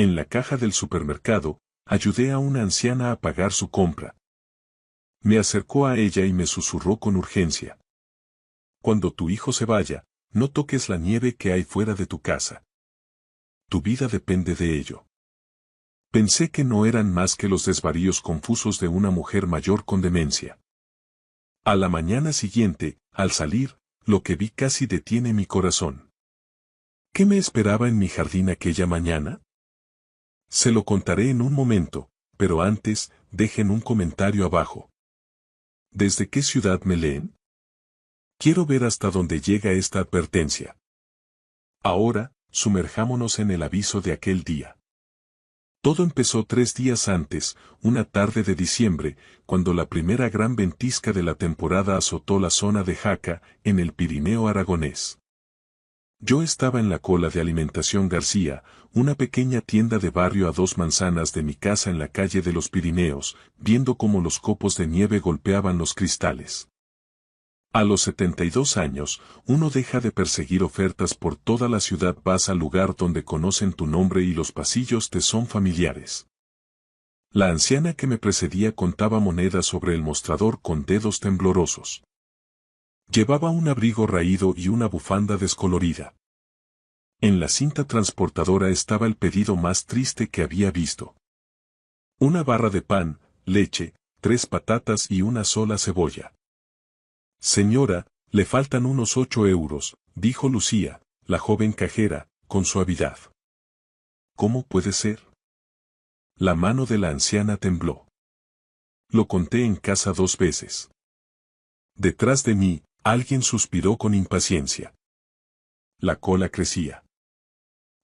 En la caja del supermercado, ayudé a una anciana a pagar su compra. Me acercó a ella y me susurró con urgencia. Cuando tu hijo se vaya, no toques la nieve que hay fuera de tu casa. Tu vida depende de ello. Pensé que no eran más que los desvaríos confusos de una mujer mayor con demencia. A la mañana siguiente, al salir, lo que vi casi detiene mi corazón. ¿Qué me esperaba en mi jardín aquella mañana? Se lo contaré en un momento, pero antes, dejen un comentario abajo. ¿Desde qué ciudad me leen? Quiero ver hasta dónde llega esta advertencia. Ahora, sumerjámonos en el aviso de aquel día. Todo empezó 3 días antes, una tarde de diciembre, cuando la primera gran ventisca de la temporada azotó la zona de Jaca, en el Pirineo aragonés. Yo estaba en la cola de Alimentación García, una pequeña tienda de barrio a 2 manzanas de mi casa en la calle de los Pirineos, viendo cómo los copos de nieve golpeaban los cristales. A los 72 años, uno deja de perseguir ofertas por toda la ciudad, vas al lugar donde conocen tu nombre y los pasillos te son familiares. La anciana que me precedía contaba monedas sobre el mostrador con dedos temblorosos. Llevaba un abrigo raído y una bufanda descolorida. En la cinta transportadora estaba el pedido más triste que había visto. Una barra de pan, leche, 3 patatas y una sola cebolla. Señora, le faltan unos 8 euros, dijo Lucía, la joven cajera, con suavidad. ¿Cómo puede ser? La mano de la anciana tembló. Lo conté en casa 2 veces. Detrás de mí, alguien suspiró con impaciencia. La cola crecía.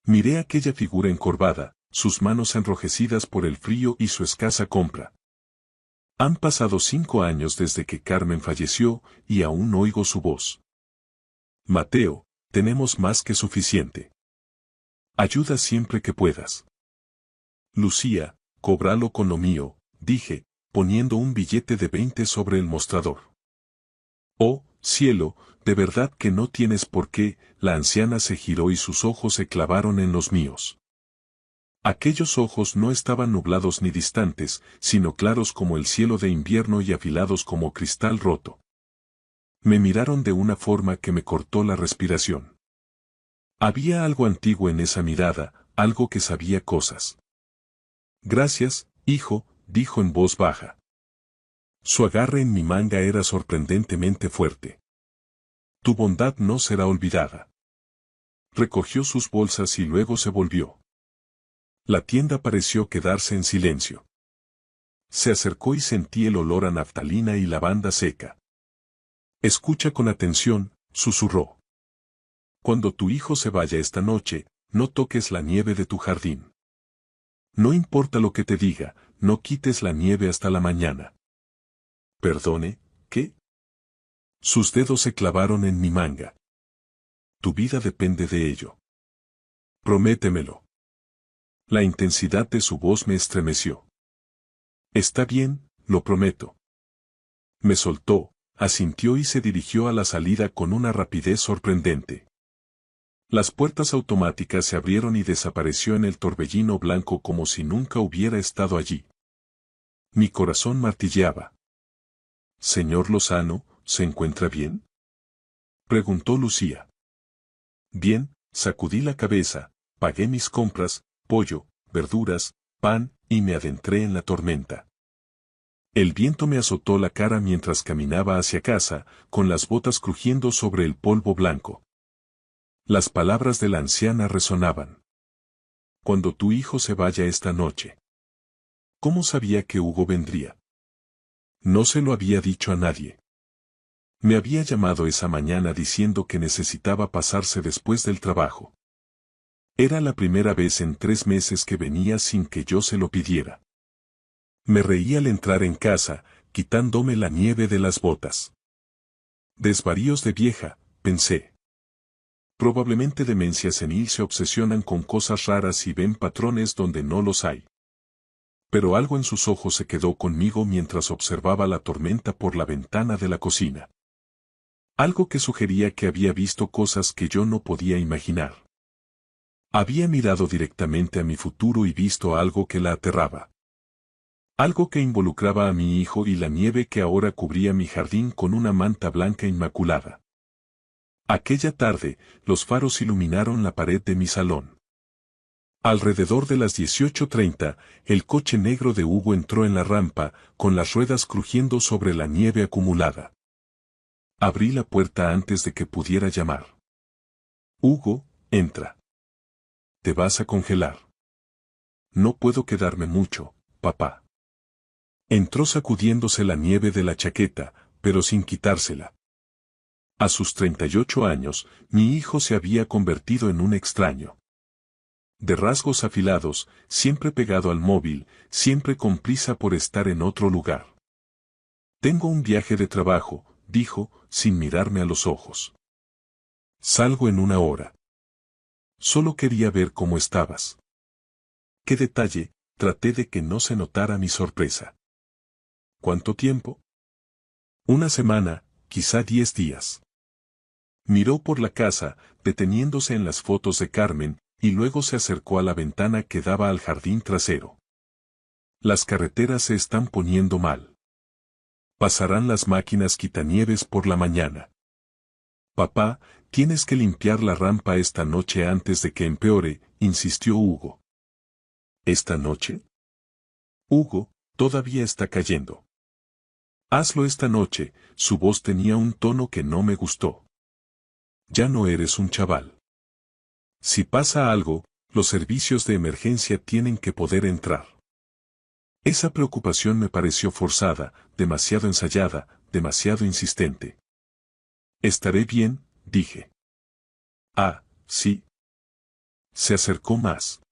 Miré aquella figura encorvada, sus manos enrojecidas por el frío y su escasa compra. Han pasado 5 años desde que Carmen falleció, y aún oigo su voz. Mateo, tenemos más que suficiente. Ayuda siempre que puedas. Lucía, cóbralo con lo mío, dije, poniendo un billete de 20 sobre el mostrador. Oh, cielo, de verdad que no tienes por qué. La anciana se giró y sus ojos se clavaron en los míos. Aquellos ojos no estaban nublados ni distantes, sino claros como el cielo de invierno y afilados como cristal roto. Me miraron de una forma que me cortó la respiración. Había algo antiguo en esa mirada, algo que sabía cosas. Gracias, hijo, dijo en voz baja. Su agarre en mi manga era sorprendentemente fuerte. Tu bondad no será olvidada. Recogió sus bolsas y luego se volvió. La tienda pareció quedarse en silencio. Se acercó y sentí el olor a naftalina y lavanda seca. Escucha con atención, susurró. Cuando tu hijo se vaya esta noche, no toques la nieve de tu jardín. No importa lo que te diga, no quites la nieve hasta la mañana. Perdone, ¿qué? Sus dedos se clavaron en mi manga. Tu vida depende de ello. Prométemelo. La intensidad de su voz me estremeció. Está bien, lo prometo. Me soltó, asintió y se dirigió a la salida con una rapidez sorprendente. Las puertas automáticas se abrieron y desapareció en el torbellino blanco como si nunca hubiera estado allí. Mi corazón martilleaba. Señor Lozano, ¿se encuentra bien? Preguntó Lucía. Bien, sacudí la cabeza, pagué mis compras, pollo, verduras, pan, y me adentré en la tormenta. El viento me azotó la cara mientras caminaba hacia casa, con las botas crujiendo sobre el polvo blanco. Las palabras de la anciana resonaban. Cuando tu hijo se vaya esta noche. ¿Cómo sabía que Hugo vendría? No se lo había dicho a nadie. Me había llamado esa mañana diciendo que necesitaba pasarse después del trabajo. Era la primera vez en 3 meses que venía sin que yo se lo pidiera. Me reí al entrar en casa, quitándome la nieve de las botas. Desvaríos de vieja, pensé. Probablemente demencia senil, se obsesionan con cosas raras y ven patrones donde no los hay. Pero algo en sus ojos se quedó conmigo mientras observaba la tormenta por la ventana de la cocina. Algo que sugería que había visto cosas que yo no podía imaginar. Había mirado directamente a mi futuro y visto algo que la aterraba. Algo que involucraba a mi hijo y la nieve que ahora cubría mi jardín con una manta blanca inmaculada. Aquella tarde, los faros iluminaron la pared de mi salón. Alrededor de las 18:30, el coche negro de Hugo entró en la rampa, con las ruedas crujiendo sobre la nieve acumulada. Abrí la puerta antes de que pudiera llamar. Hugo, entra. Te vas a congelar. No puedo quedarme mucho, papá. Entró sacudiéndose la nieve de la chaqueta, pero sin quitársela. A sus 38 años, mi hijo se había convertido en un extraño. De rasgos afilados, siempre pegado al móvil, siempre con prisa por estar en otro lugar. Tengo un viaje de trabajo, dijo, sin mirarme a los ojos. Salgo en 1 hora. Solo quería ver cómo estabas. ¿Qué detalle? Traté de que no se notara mi sorpresa. ¿Cuánto tiempo? 1 semana, quizá 10 días. Miró por la casa, deteniéndose en las fotos de Carmen, y luego se acercó a la ventana que daba al jardín trasero. Las carreteras se están poniendo mal. Pasarán las máquinas quitanieves por la mañana. Papá, tienes que limpiar la rampa esta noche antes de que empeore, insistió Hugo. ¿Esta noche? Hugo, todavía está cayendo. Hazlo esta noche, su voz tenía un tono que no me gustó. Ya no eres un chaval. Si pasa algo, los servicios de emergencia tienen que poder entrar. Esa preocupación me pareció forzada, demasiado ensayada, demasiado insistente. Estaré bien, dije. Ah, sí. Se acercó más.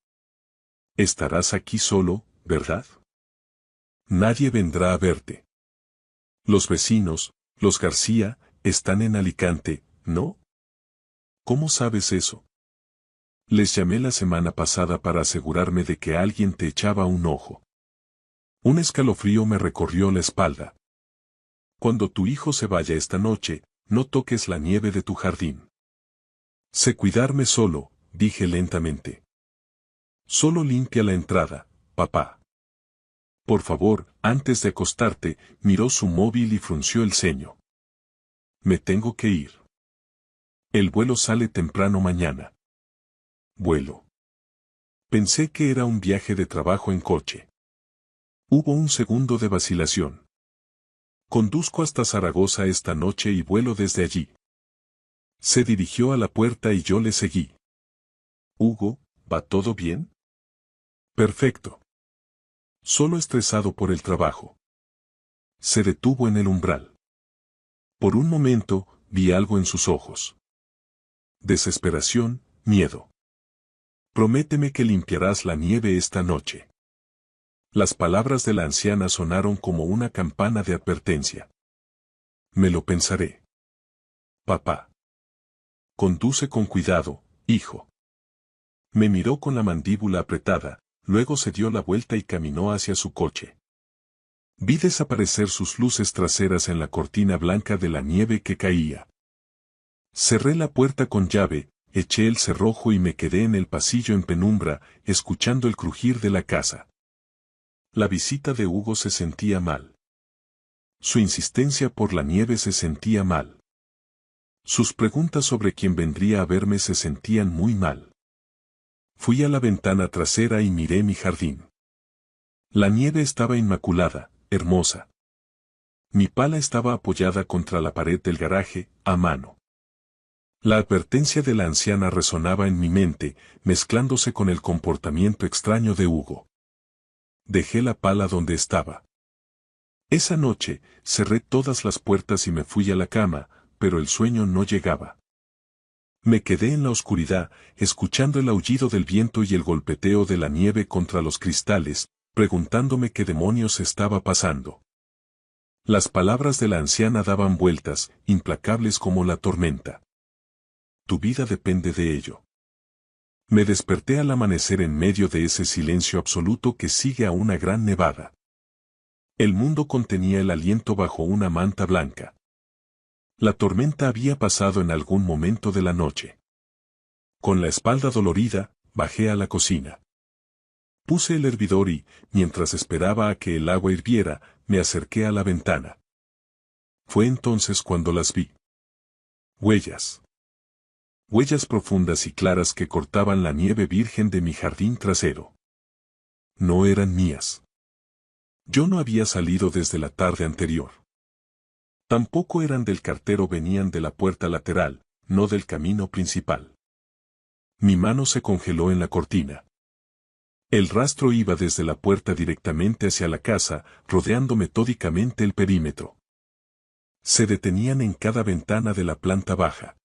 Estarás aquí solo, ¿verdad? Nadie vendrá a verte. Los vecinos, los García, están en Alicante, ¿no? ¿Cómo sabes eso? Les llamé la semana pasada para asegurarme de que alguien te echaba un ojo. Un escalofrío me recorrió la espalda. Cuando tu hijo se vaya esta noche, no toques la nieve de tu jardín. Sé cuidarme solo, dije lentamente. Solo limpia la entrada, papá. Por favor, antes de acostarte, miró su móvil y frunció el ceño. Me tengo que ir. El vuelo sale temprano mañana. Vuelo. Pensé que era un viaje de trabajo en coche. Hubo un segundo de vacilación. Conduzco hasta Zaragoza esta noche y vuelo desde allí. Se dirigió a la puerta y yo le seguí. Hugo, ¿va todo bien? Perfecto. Solo estresado por el trabajo. Se detuvo en el umbral. Por un momento, vi algo en sus ojos. Desesperación, miedo. Prométeme que limpiarás la nieve esta noche. Las palabras de la anciana sonaron como una campana de advertencia. Me lo pensaré. Papá. Conduce con cuidado, hijo. Me miró con la mandíbula apretada, luego se dio la vuelta y caminó hacia su coche. Vi desaparecer sus luces traseras en la cortina blanca de la nieve que caía. Cerré la puerta con llave, eché el cerrojo y me quedé en el pasillo en penumbra, escuchando el crujir de la casa. La visita de Hugo se sentía mal. Su insistencia por la nieve se sentía mal. Sus preguntas sobre quién vendría a verme se sentían muy mal. Fui a la ventana trasera y miré mi jardín. La nieve estaba inmaculada, hermosa. Mi pala estaba apoyada contra la pared del garaje, a mano. La advertencia de la anciana resonaba en mi mente, mezclándose con el comportamiento extraño de Hugo. Dejé la pala donde estaba. Esa noche, cerré todas las puertas y me fui a la cama, pero el sueño no llegaba. Me quedé en la oscuridad, escuchando el aullido del viento y el golpeteo de la nieve contra los cristales, preguntándome qué demonios estaba pasando. Las palabras de la anciana daban vueltas, implacables como la tormenta. Tu vida depende de ello. Me desperté al amanecer en medio de ese silencio absoluto que sigue a una gran nevada. El mundo contenía el aliento bajo una manta blanca. La tormenta había pasado en algún momento de la noche. Con la espalda dolorida, bajé a la cocina. Puse el hervidor y, mientras esperaba a que el agua hirviera, me acerqué a la ventana. Fue entonces cuando las vi. Huellas. Huellas profundas y claras que cortaban la nieve virgen de mi jardín trasero. No eran mías. Yo no había salido desde la tarde anterior. Tampoco eran del cartero, venían de la puerta lateral, no del camino principal. Mi mano se congeló en la cortina. El rastro iba desde la puerta directamente hacia la casa, rodeando metódicamente el perímetro. Se detenían en cada ventana de la planta baja.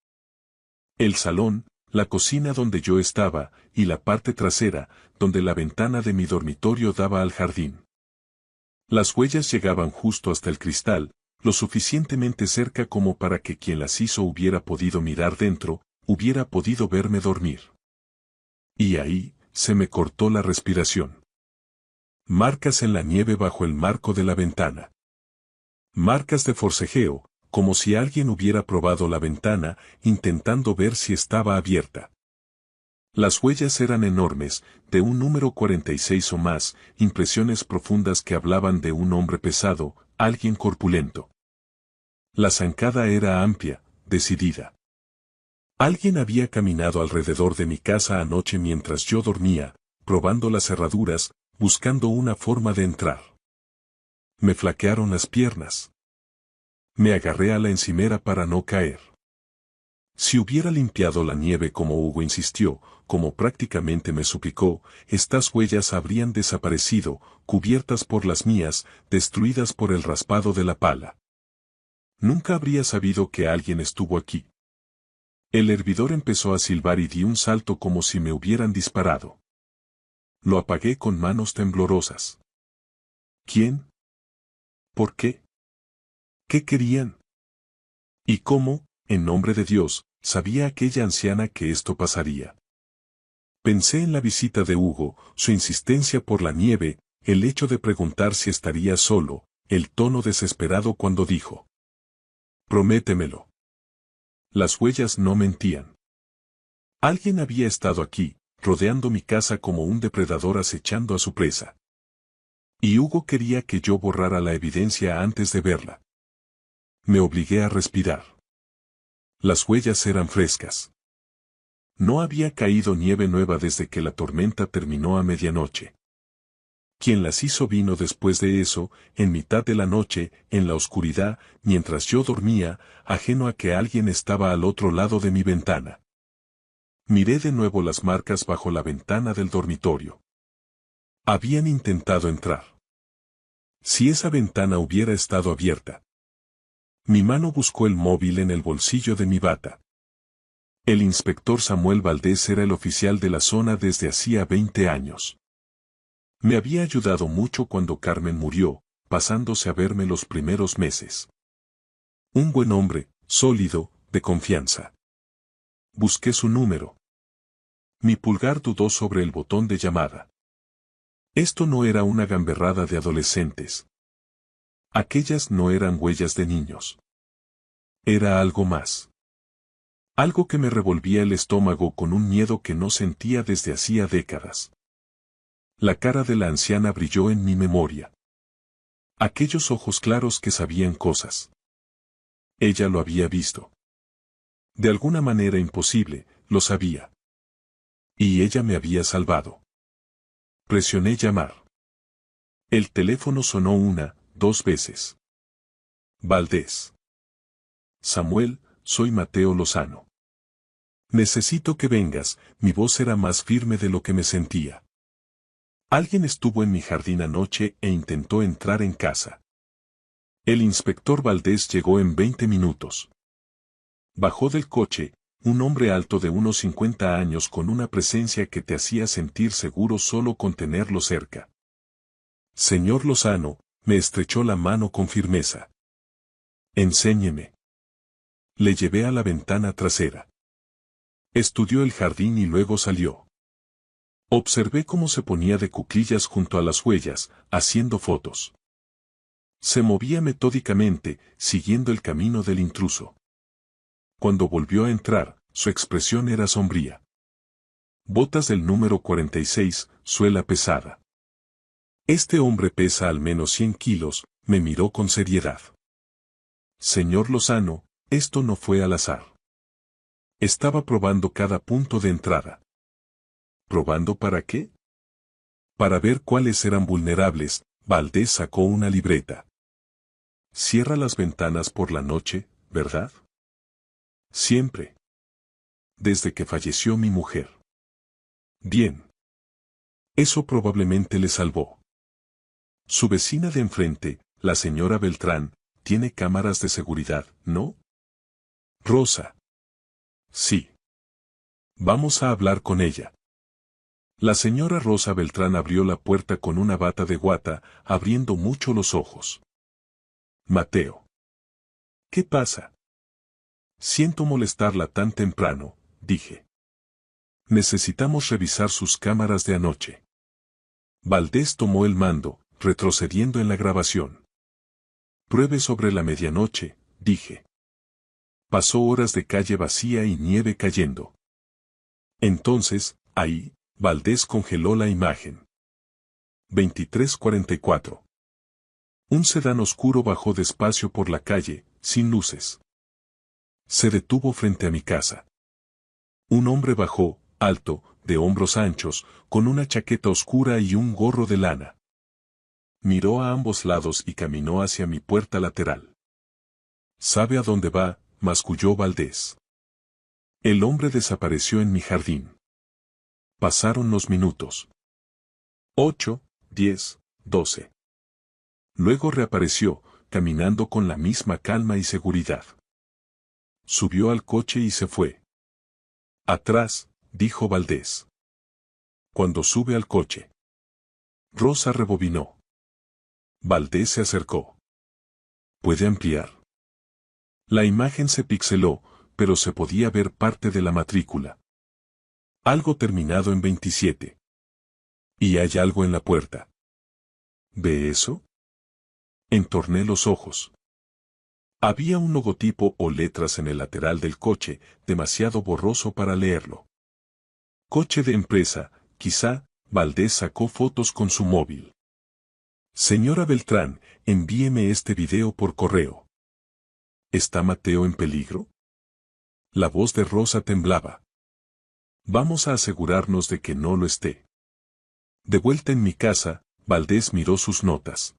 El salón, la cocina donde yo estaba, y la parte trasera, donde la ventana de mi dormitorio daba al jardín. Las huellas llegaban justo hasta el cristal, lo suficientemente cerca como para que quien las hizo hubiera podido mirar dentro, hubiera podido verme dormir. Y ahí, se me cortó la respiración. Marcas en la nieve bajo el marco de la ventana. Marcas de forcejeo, como si alguien hubiera probado la ventana, intentando ver si estaba abierta. Las huellas eran enormes, de un número 46 o más, impresiones profundas que hablaban de un hombre pesado, alguien corpulento. La zancada era amplia, decidida. Alguien había caminado alrededor de mi casa anoche mientras yo dormía, probando las cerraduras, buscando una forma de entrar. Me flaquearon las piernas. Me agarré a la encimera para no caer. Si hubiera limpiado la nieve como Hugo insistió, como prácticamente me suplicó, estas huellas habrían desaparecido, cubiertas por las mías, destruidas por el raspado de la pala. Nunca habría sabido que alguien estuvo aquí. El hervidor empezó a silbar y di un salto como si me hubieran disparado. Lo apagué con manos temblorosas. ¿Quién? ¿Por qué? ¿Qué querían? ¿Y cómo, en nombre de Dios, sabía aquella anciana que esto pasaría? Pensé en la visita de Hugo, su insistencia por la nieve, el hecho de preguntar si estaría solo, el tono desesperado cuando dijo: «Prométemelo». Las huellas no mentían. Alguien había estado aquí, rodeando mi casa como un depredador acechando a su presa. Y Hugo quería que yo borrara la evidencia antes de verla. Me obligué a respirar. Las huellas eran frescas. No había caído nieve nueva desde que la tormenta terminó a medianoche. Quien las hizo vino después de eso, en mitad de la noche, en la oscuridad, mientras yo dormía, ajeno a que alguien estaba al otro lado de mi ventana. Miré de nuevo las marcas bajo la ventana del dormitorio. Habían intentado entrar. Si esa ventana hubiera estado abierta. Mi mano buscó el móvil en el bolsillo de mi bata. El inspector Samuel Valdés era el oficial de la zona desde hacía 20 años. Me había ayudado mucho cuando Carmen murió, pasándose a verme los primeros meses. Un buen hombre, sólido, de confianza. Busqué su número. Mi pulgar dudó sobre el botón de llamada. Esto no era una gamberrada de adolescentes. Aquellas no eran huellas de niños. Era algo más. Algo que me revolvía el estómago con un miedo que no sentía desde hacía décadas. La cara de la anciana brilló en mi memoria. Aquellos ojos claros que sabían cosas. Ella lo había visto. De alguna manera imposible, lo sabía. Y ella me había salvado. Presioné llamar. El teléfono sonó 1, 2 veces. Valdés. Samuel, soy Mateo Lozano. Necesito que vengas, mi voz era más firme de lo que me sentía. Alguien estuvo en mi jardín anoche e intentó entrar en casa. El inspector Valdés llegó en 20 minutos. Bajó del coche, un hombre alto de unos 50 años con una presencia que te hacía sentir seguro solo con tenerlo cerca. Señor Lozano, me estrechó la mano con firmeza. Enséñeme. Le llevé a la ventana trasera. Estudió el jardín y luego salió. Observé cómo se ponía de cuclillas junto a las huellas, haciendo fotos. Se movía metódicamente, siguiendo el camino del intruso. Cuando volvió a entrar, su expresión era sombría. Botas del número 46, suela pesada. Este hombre pesa al menos 100 kilos, me miró con seriedad. Señor Lozano, esto no fue al azar. Estaba probando cada punto de entrada. ¿Probando para qué? Para ver cuáles eran vulnerables. Valdés sacó una libreta. Cierra las ventanas por la noche, ¿verdad? Siempre. Desde que falleció mi mujer. Bien. Eso probablemente le salvó. Su vecina de enfrente, la señora Beltrán, tiene cámaras de seguridad, ¿no? Rosa. Sí. Vamos a hablar con ella. La señora Rosa Beltrán abrió la puerta con una bata de guata, abriendo mucho los ojos. Mateo. ¿Qué pasa? Siento molestarla tan temprano, dije. Necesitamos revisar sus cámaras de anoche. Valdés tomó el mando, retrocediendo en la grabación. Pruebe sobre la medianoche, dije. Pasó horas de calle vacía y nieve cayendo. Entonces, ahí, Valdés congeló la imagen. 23:44. Un sedán oscuro bajó despacio por la calle, sin luces. Se detuvo frente a mi casa. Un hombre bajó, alto, de hombros anchos, con una chaqueta oscura y un gorro de lana. Miró a ambos lados y caminó hacia mi puerta lateral. ¿Sabe a dónde va?, masculló Valdés. El hombre desapareció en mi jardín. Pasaron los minutos. 8, 10, 12. Luego reapareció, caminando con la misma calma y seguridad. Subió al coche y se fue. Atrás, dijo Valdés. Cuando sube al coche. Rosa rebobinó. Valdés se acercó. ¿Puede ampliar? La imagen se pixeló, pero se podía ver parte de la matrícula. Algo terminado en 27. Y hay algo en la puerta. ¿Ve eso? Entorné los ojos. Había un logotipo o letras en el lateral del coche, demasiado borroso para leerlo. Coche de empresa, quizá. Valdés sacó fotos con su móvil. Señora Beltrán, envíeme este video por correo. ¿Está Mateo en peligro? La voz de Rosa temblaba. Vamos a asegurarnos de que no lo esté. De vuelta en mi casa, Valdés miró sus notas.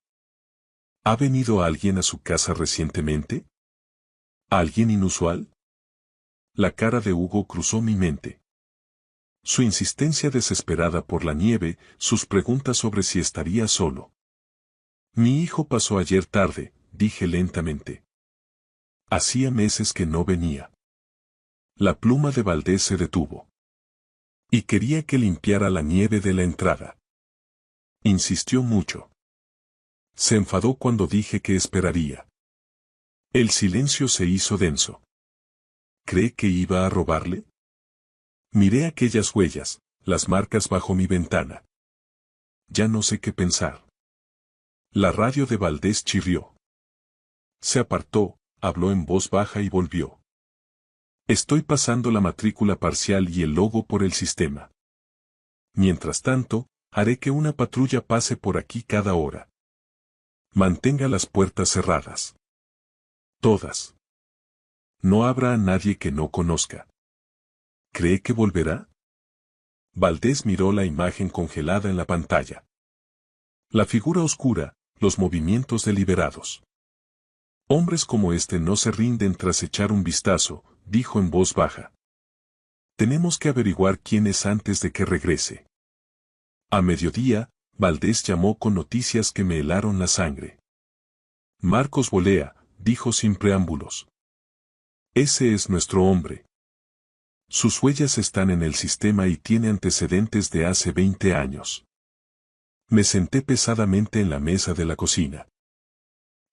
¿Ha venido alguien a su casa recientemente? ¿Alguien inusual? La cara de Hugo cruzó mi mente. Su insistencia desesperada por la nieve, sus preguntas sobre si estaría solo. Mi hijo pasó ayer tarde, dije lentamente. Hacía meses que no venía. La pluma de Valdés se detuvo. Y quería que limpiara la nieve de la entrada. Insistió mucho. Se enfadó cuando dije que esperaría. El silencio se hizo denso. ¿Cree que iba a robarle? Miré aquellas huellas, las marcas bajo mi ventana. Ya no sé qué pensar. La radio de Valdés chirrió. Se apartó, habló en voz baja y volvió. Estoy pasando la matrícula parcial y el logo por el sistema. Mientras tanto, haré que una patrulla pase por aquí cada hora. Mantenga las puertas cerradas. Todas. No habrá a nadie que no conozca. ¿Cree que volverá? Valdés miró la imagen congelada en la pantalla. La figura oscura, los movimientos deliberados. Hombres como este no se rinden tras echar un vistazo, dijo en voz baja. Tenemos que averiguar quién es antes de que regrese. A mediodía, Valdés llamó con noticias que me helaron la sangre. Marcos Bolea, dijo sin preámbulos. Ese es nuestro hombre. Sus huellas están en el sistema y tiene antecedentes de hace 20 años. Me senté pesadamente en la mesa de la cocina.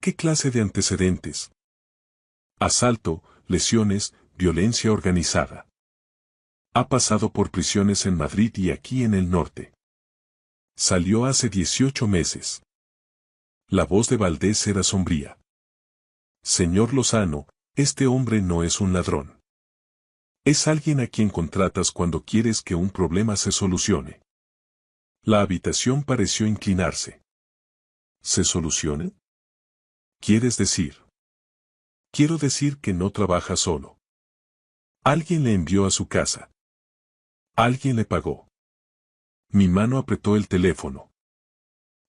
¿Qué clase de antecedentes? Asalto, lesiones, violencia organizada. Ha pasado por prisiones en Madrid y aquí en el norte. Salió hace 18 meses. La voz de Valdés era sombría. Señor Lozano, este hombre no es un ladrón. Es alguien a quien contratas cuando quieres que un problema se solucione. La habitación pareció inclinarse. ¿Se solucione? ¿Quieres decir? Quiero decir que no trabaja solo. Alguien le envió a su casa. Alguien le pagó. Mi mano apretó el teléfono.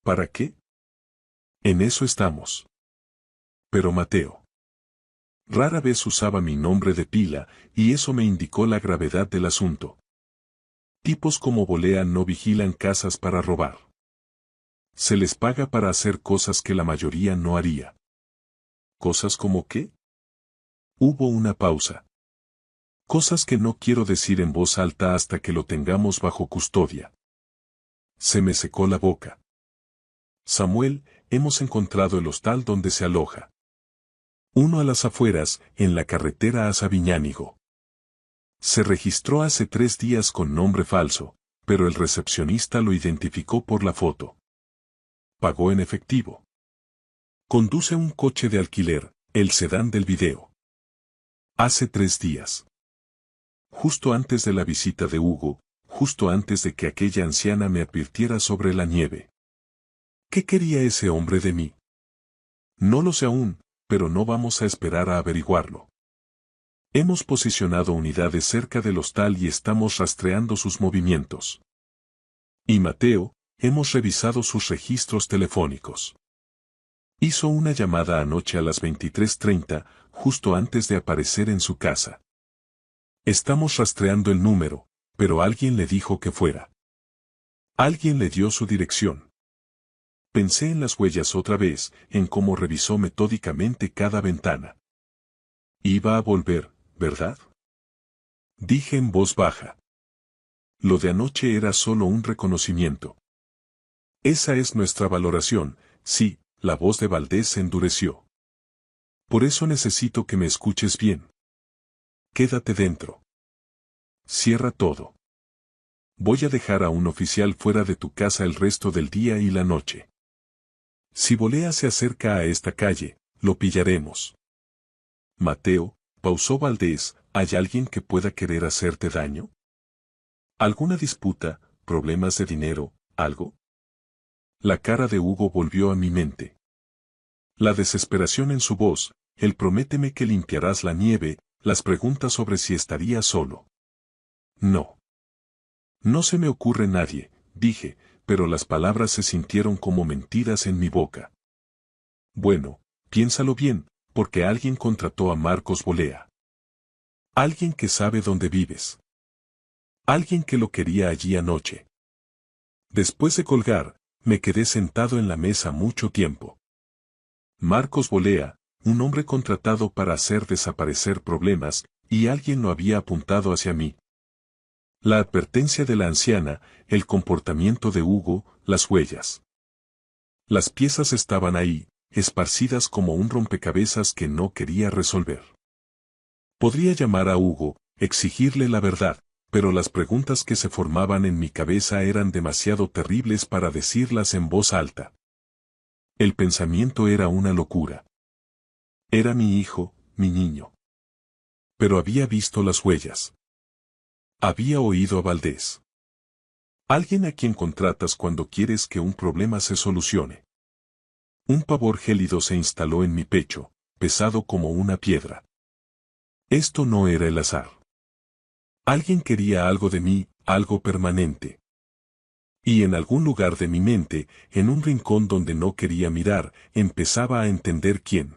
¿Para qué? En eso estamos. Pero Mateo. Rara vez usaba mi nombre de pila, y eso me indicó la gravedad del asunto. Tipos como Bolea no vigilan casas para robar. Se les paga para hacer cosas que la mayoría no haría. ¿Cosas como qué? Hubo una pausa. Cosas que no quiero decir en voz alta hasta que lo tengamos bajo custodia. Se me secó la boca. Samuel, hemos encontrado el hostal donde se aloja. Uno a las afueras, en la carretera a Sabiñánigo. Se registró hace 3 días con nombre falso, pero el recepcionista lo identificó por la foto. Pagó en efectivo. Conduce un coche de alquiler, el sedán del video. Hace 3 días. Justo antes de la visita de Hugo, justo antes de que aquella anciana me advirtiera sobre la nieve. ¿Qué quería ese hombre de mí? No lo sé aún, pero no vamos a esperar a averiguarlo. Hemos posicionado unidades cerca del hostal y estamos rastreando sus movimientos. Y Mateo, hemos revisado sus registros telefónicos. Hizo una llamada anoche a las 23:30, justo antes de aparecer en su casa. Estamos rastreando el número, pero alguien le dijo que fuera. Alguien le dio su dirección. Pensé en las huellas otra vez, en cómo revisó metódicamente cada ventana. Iba a volver, ¿verdad? Dije en voz baja. Lo de anoche era solo un reconocimiento. Esa es nuestra valoración, sí, la voz de Valdés se endureció. Por eso necesito que me escuches bien. Quédate dentro. Cierra todo. Voy a dejar a un oficial fuera de tu casa el resto del día y la noche. Si Bolea se acerca a esta calle, lo pillaremos. Mateo, pausó Valdés, ¿hay alguien que pueda querer hacerte daño? ¿Alguna disputa, problemas de dinero, algo? La cara de Hugo volvió a mi mente. La desesperación en su voz, el prométeme que limpiarás la nieve, las preguntas sobre si estaría solo. No. No se me ocurre nadie, dije, pero las palabras se sintieron como mentiras en mi boca. Bueno, piénsalo bien, porque alguien contrató a Marcos Bolea. Alguien que sabe dónde vives. Alguien que lo quería allí anoche. Después de colgar, me quedé sentado en la mesa mucho tiempo. Marcos Bolea, un hombre contratado para hacer desaparecer problemas, y alguien lo había apuntado hacia mí. La advertencia de la anciana, el comportamiento de Hugo, las huellas. Las piezas estaban ahí, esparcidas como un rompecabezas que no quería resolver. Podría llamar a Hugo, exigirle la verdad, pero las preguntas que se formaban en mi cabeza eran demasiado terribles para decirlas en voz alta. El pensamiento era una locura. Era mi hijo, mi niño. Pero había visto las huellas. Había oído a Valdés. Alguien a quien contratas cuando quieres que un problema se solucione. Un pavor gélido se instaló en mi pecho, pesado como una piedra. Esto no era el azar. Alguien quería algo de mí, algo permanente. Y en algún lugar de mi mente, en un rincón donde no quería mirar, empezaba a entender quién.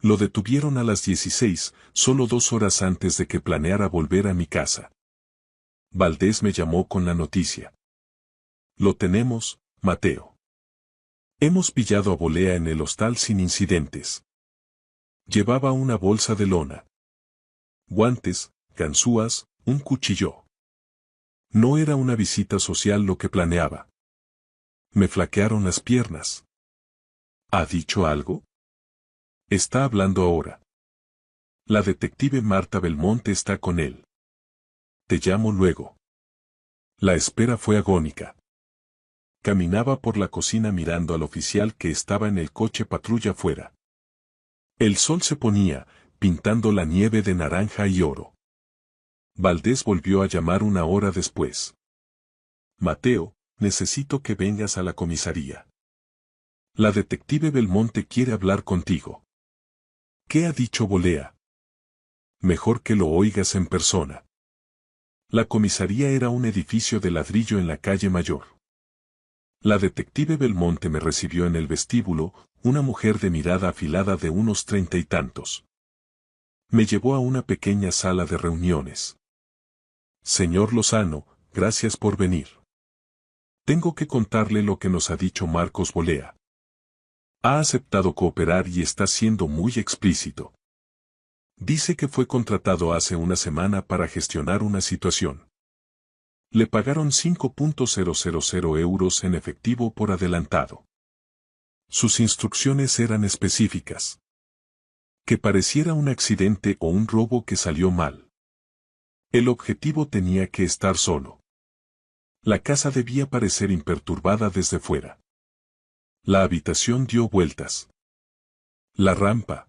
Lo detuvieron a las 16, solo 2 horas antes de que planeara volver a mi casa. Valdés me llamó con la noticia. Lo tenemos, Mateo. Hemos pillado a Bolea en el hostal sin incidentes. Llevaba una bolsa de lona. Guantes, ganzúas, un cuchillo. No era una visita social lo que planeaba. Me flaquearon las piernas. ¿Ha dicho algo? Está hablando ahora. La detective Marta Belmonte está con él. Te llamo luego. La espera fue agónica. Caminaba por la cocina mirando al oficial que estaba en el coche patrulla fuera. El sol se ponía, pintando la nieve de naranja y oro. Valdés volvió a llamar una hora después. Mateo, necesito que vengas a la comisaría. La detective Belmonte quiere hablar contigo. ¿Qué ha dicho Bolea? Mejor que lo oigas en persona. La comisaría era un edificio de ladrillo en la calle Mayor. La detective Belmonte me recibió en el vestíbulo, una mujer de mirada afilada de unos 30 y tantos. Me llevó a una pequeña sala de reuniones. Señor Lozano, gracias por venir. Tengo que contarle lo que nos ha dicho Marcos Bolea. Ha aceptado cooperar y está siendo muy explícito. Dice que fue contratado hace una semana para gestionar una situación. Le pagaron 5.000 euros en efectivo por adelantado. Sus instrucciones eran específicas. Que pareciera un accidente o un robo que salió mal. El objetivo tenía que estar solo. La casa debía parecer imperturbada desde fuera. La habitación dio vueltas. La rampa.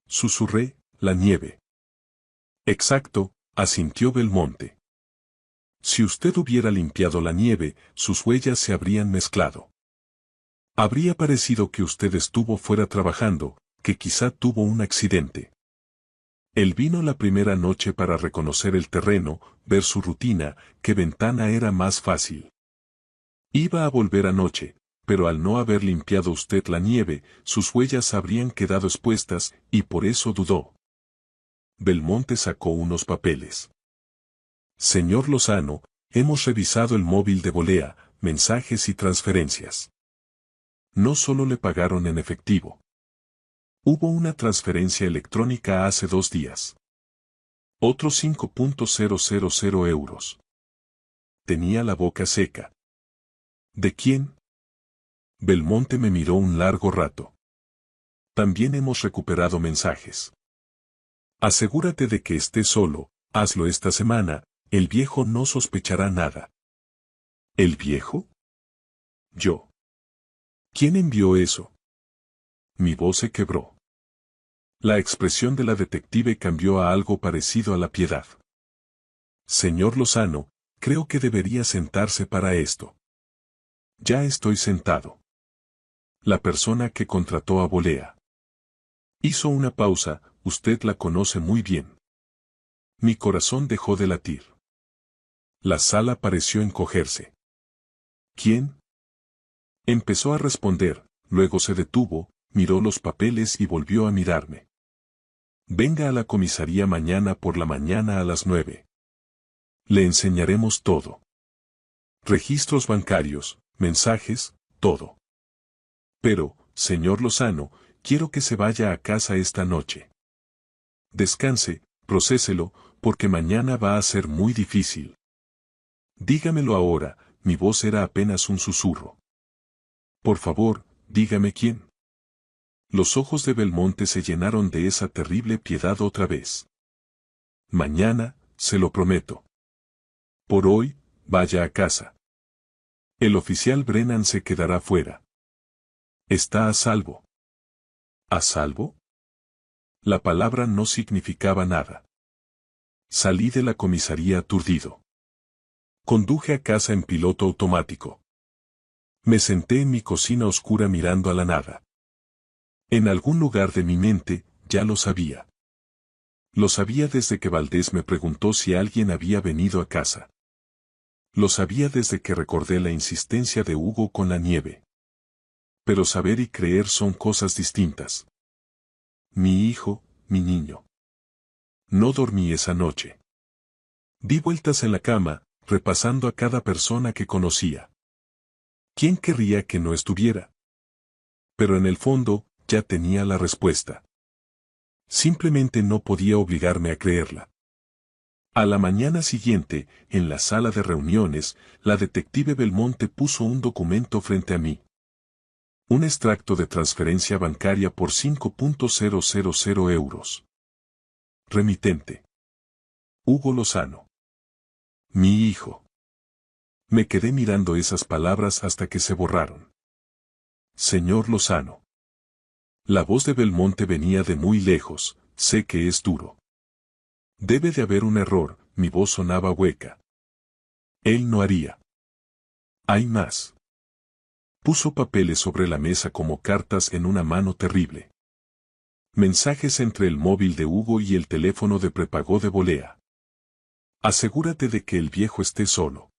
Susurré, la nieve. Exacto, asintió Belmonte. Si usted hubiera limpiado la nieve, sus huellas se habrían mezclado. Habría parecido que usted estuvo fuera trabajando, que quizá tuvo un accidente. Él vino la primera noche para reconocer el terreno, ver su rutina, qué ventana era más fácil. Iba a volver anoche, pero al no haber limpiado usted la nieve, sus huellas habrían quedado expuestas, y por eso dudó. Belmonte sacó unos papeles. Señor Lozano, hemos revisado el móvil de Bolea, mensajes y transferencias. No solo le pagaron en efectivo. Hubo una transferencia electrónica hace 2 días. Otros 5.000 euros. Tenía la boca seca. ¿De quién? Belmonte me miró un largo rato. También hemos recuperado mensajes. Asegúrate de que esté solo, hazlo esta semana, el viejo no sospechará nada. ¿El viejo? Yo. ¿Quién envió eso? Mi voz se quebró. La expresión de la detective cambió a algo parecido a la piedad. Señor Lozano, creo que debería sentarse para esto. Ya estoy sentado. La persona que contrató a Bolea. Hizo una pausa, usted la conoce muy bien. Mi corazón dejó de latir. La sala pareció encogerse. ¿Quién? Empezó a responder, luego se detuvo, miró los papeles y volvió a mirarme. Venga a la comisaría mañana por la mañana a las 9. Le enseñaremos todo. Registros bancarios, mensajes, todo. Pero, señor Lozano, quiero que se vaya a casa esta noche. Descanse, procéselo, porque mañana va a ser muy difícil. Dígamelo ahora, mi voz era apenas un susurro. Por favor, dígame quién. Los ojos de Belmonte se llenaron de esa terrible piedad otra vez. Mañana, se lo prometo. Por hoy, vaya a casa. El oficial Brennan se quedará fuera. Está a salvo. ¿A salvo? La palabra no significaba nada. Salí de la comisaría aturdido. Conduje a casa en piloto automático. Me senté en mi cocina oscura mirando a la nada. En algún lugar de mi mente, ya lo sabía. Lo sabía desde que Valdés me preguntó si alguien había venido a casa. Lo sabía desde que recordé la insistencia de Hugo con la nieve. Pero saber y creer son cosas distintas. Mi hijo, mi niño. No dormí esa noche. Di vueltas en la cama, repasando a cada persona que conocía. ¿Quién querría que no estuviera? Pero en el fondo, ya tenía la respuesta. Simplemente no podía obligarme a creerla. A la mañana siguiente, en la sala de reuniones, la detective Belmonte puso un documento frente a mí. Un extracto de transferencia bancaria por 5.000 euros. Remitente. Hugo Lozano. Mi hijo. Me quedé mirando esas palabras hasta que se borraron. Señor Lozano. La voz de Belmonte venía de muy lejos, sé que es duro. Debe de haber un error, mi voz sonaba hueca. Él no haría. Hay más. Puso papeles sobre la mesa como cartas en una mano terrible. Mensajes entre el móvil de Hugo y el teléfono de prepago de Volea. Asegúrate de que el viejo esté solo.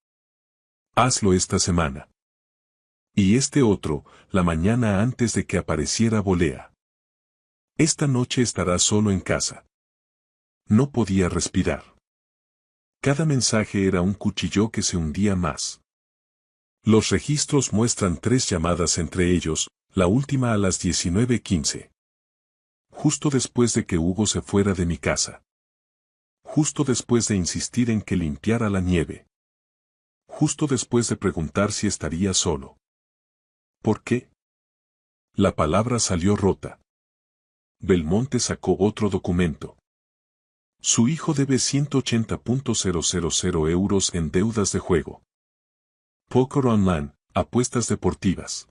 Hazlo esta semana. Y este otro, la mañana antes de que apareciera Volea. Esta noche estará solo en casa. No podía respirar. Cada mensaje era un cuchillo que se hundía más. Los registros muestran 3 llamadas entre ellos, la última a las 19:15. Justo después de que Hugo se fuera de mi casa. Justo después de insistir en que limpiara la nieve. Justo después de preguntar si estaría solo. ¿Por qué? La palabra salió rota. Belmonte sacó otro documento. Su hijo debe 180.000 euros en deudas de juego. Póker online, apuestas deportivas.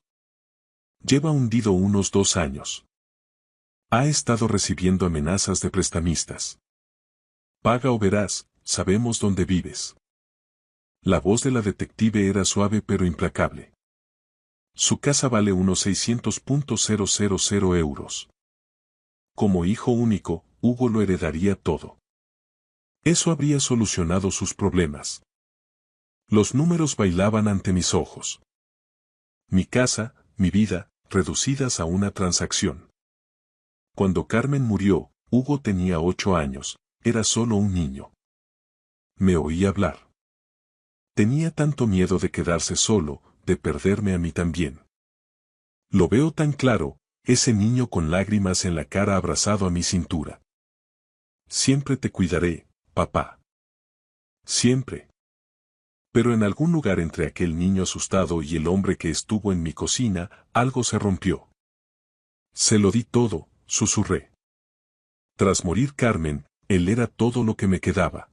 Lleva hundido unos 2 años. Ha estado recibiendo amenazas de prestamistas. Paga o verás, sabemos dónde vives. La voz de la detective era suave pero implacable. Su casa vale unos 600.000 euros. Como hijo único, Hugo lo heredaría todo. Eso habría solucionado sus problemas. Los números bailaban ante mis ojos. Mi casa, mi vida, reducidas a una transacción. Cuando Carmen murió, Hugo tenía 8 años, era solo un niño. Me oí hablar. Tenía tanto miedo de quedarse solo, de perderme a mí también. Lo veo tan claro, ese niño con lágrimas en la cara abrazado a mi cintura. Siempre te cuidaré, papá. Siempre. Pero en algún lugar entre aquel niño asustado y el hombre que estuvo en mi cocina, algo se rompió. Se lo di todo, susurré. Tras morir Carmen, él era todo lo que me quedaba.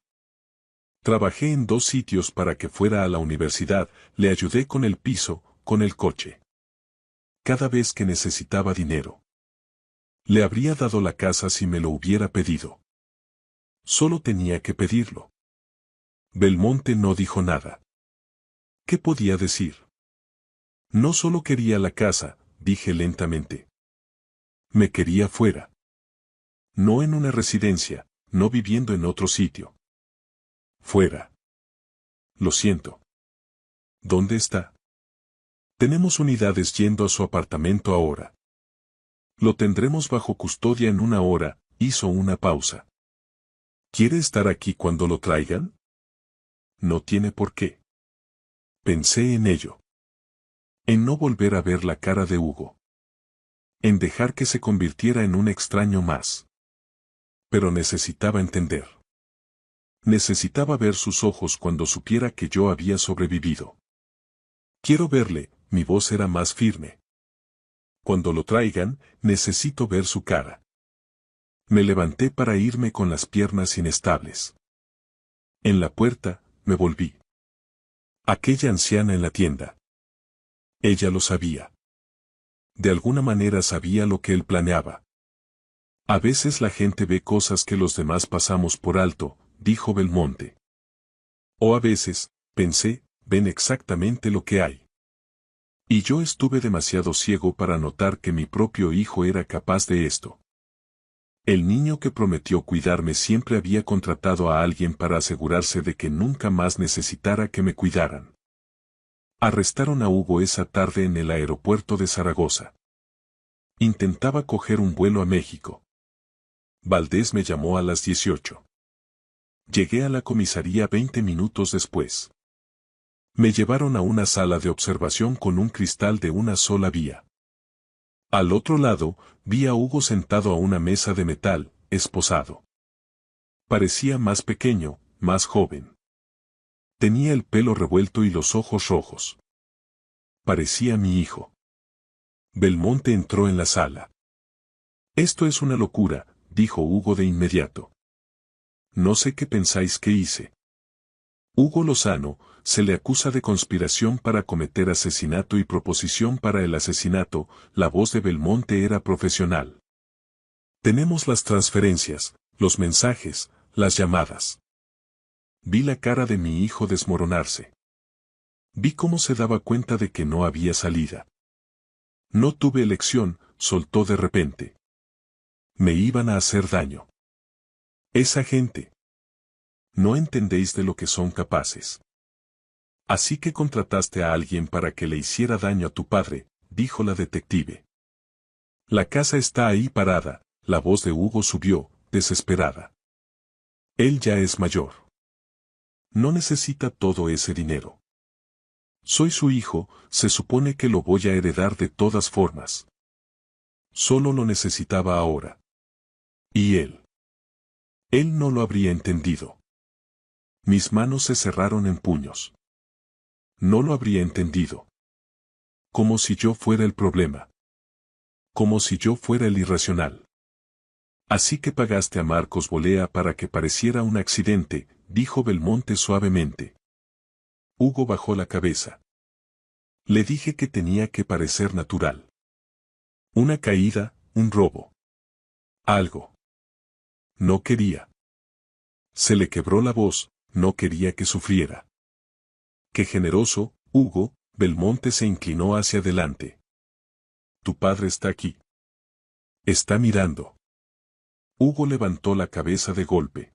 Trabajé en 2 sitios para que fuera a la universidad, le ayudé con el piso, con el coche. Cada vez que necesitaba dinero. Le habría dado la casa si me lo hubiera pedido. Solo tenía que pedirlo. Belmonte no dijo nada. ¿Qué podía decir? No solo quería la casa, dije lentamente. Me quería fuera. No en una residencia, no viviendo en otro sitio. Fuera. Lo siento. ¿Dónde está? Tenemos unidades yendo a su apartamento ahora. Lo tendremos bajo custodia en 1 hora, hizo una pausa. ¿Quiere estar aquí cuando lo traigan? No tiene por qué. Pensé en ello. En no volver a ver la cara de Hugo. En dejar que se convirtiera en un extraño más. Pero necesitaba entender. Necesitaba ver sus ojos cuando supiera que yo había sobrevivido. Quiero verle, mi voz era más firme. Cuando lo traigan, necesito ver su cara. Me levanté para irme con las piernas inestables. En la puerta, me volví. Aquella anciana en la tienda. Ella lo sabía. De alguna manera sabía lo que él planeaba. A veces la gente ve cosas que los demás pasamos por alto, dijo Belmonte. O a veces, pensé, ven exactamente lo que hay. Y yo estuve demasiado ciego para notar que mi propio hijo era capaz de esto. El niño que prometió cuidarme siempre había contratado a alguien para asegurarse de que nunca más necesitara que me cuidaran. Arrestaron a Hugo esa tarde en el aeropuerto de Zaragoza. Intentaba coger un vuelo a México. Valdés me llamó a las 18. Llegué a la comisaría 20 minutos después. Me llevaron a una sala de observación con un cristal de una sola vía. Al otro lado, vi a Hugo sentado a una mesa de metal, esposado. Parecía más pequeño, más joven. Tenía el pelo revuelto y los ojos rojos. Parecía mi hijo. Belmonte entró en la sala. Esto es una locura, dijo Hugo de inmediato. No sé qué pensáis que hice. Hugo Lozano, se le acusa de conspiración para cometer asesinato y proposición para el asesinato, la voz de Belmonte era profesional. Tenemos las transferencias, los mensajes, Las llamadas. Vi la cara de mi hijo desmoronarse. Vi cómo se daba cuenta de que no había salida. No tuve elección, soltó de repente. Me iban a hacer daño. Esa gente. No entendéis de lo que son capaces. Así que contrataste a alguien para que le hiciera daño a tu padre, dijo la detective. La casa está ahí parada, la voz de Hugo subió, desesperada. Él ya es mayor. No necesita todo ese dinero. Soy su hijo, se supone que lo voy a heredar de todas formas. Solo lo necesitaba ahora. Y él. Él no lo habría entendido. Mis manos se cerraron en puños. No lo habría entendido. Como si yo fuera el problema. Como si yo fuera el irracional. Así que pagaste a Marcos Bolea para que pareciera un accidente, dijo Belmonte suavemente. Hugo bajó la cabeza. Le dije que tenía que parecer natural. Una caída, un robo. Algo. No quería. Se le quebró la voz, no quería que sufriera. Qué generoso, Hugo. Belmonte se inclinó hacia adelante. Tu padre está aquí. Está mirando. Hugo levantó la cabeza de golpe.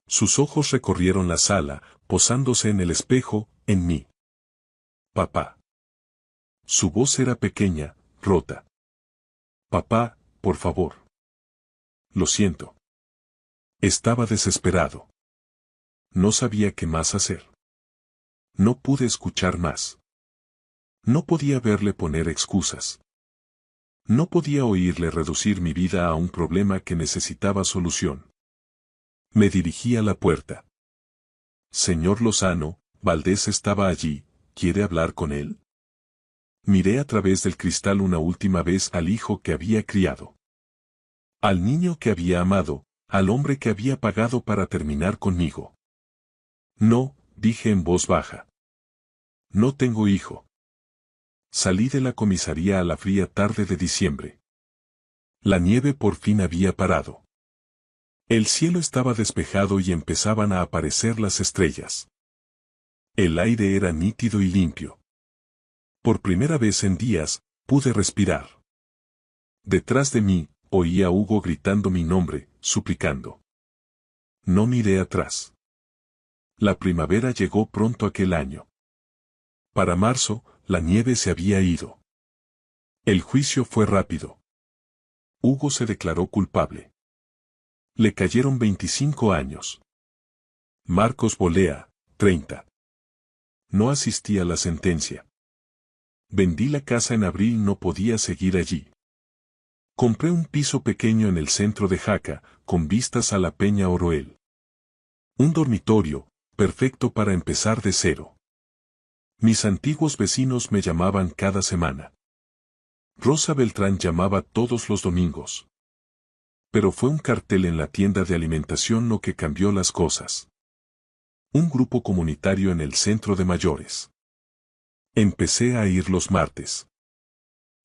Sus ojos recorrieron la sala, posándose en el espejo, en mí. Papá. Su voz era pequeña, rota. Papá, por favor. Lo siento. Estaba desesperado. No sabía qué más hacer. No pude escuchar más. No podía verle poner excusas. No podía oírle reducir mi vida a un problema que necesitaba solución. Me dirigí a la puerta. Señor Lozano, Valdés estaba allí, ¿quiere hablar con él? Miré a través del cristal una última vez al hijo que había criado. Al niño que había amado, al hombre que había pagado para terminar conmigo. No, dije en voz baja. No tengo hijo. Salí de la comisaría a la fría tarde de diciembre. La nieve por fin había parado. El cielo estaba despejado y empezaban a aparecer las estrellas. El aire era nítido y limpio. Por primera vez en días, pude respirar. Detrás de mí, oí a Hugo gritando mi nombre, suplicando. No miré atrás. La primavera llegó pronto aquel año. Para marzo, la nieve se había ido. El juicio fue rápido. Hugo se declaró culpable. Le cayeron 25 años. Marcos Bolea, 30. No asistí a la sentencia. Vendí la casa en abril y no podía seguir allí. Compré un piso pequeño en el centro de Jaca, con vistas a la Peña Oroel. Un dormitorio, perfecto para empezar de cero. Mis antiguos vecinos me llamaban cada semana. Rosa Beltrán llamaba todos los domingos. Pero fue un cartel en la tienda de alimentación lo que cambió las cosas. Un grupo comunitario en el centro de mayores. Empecé a ir los martes.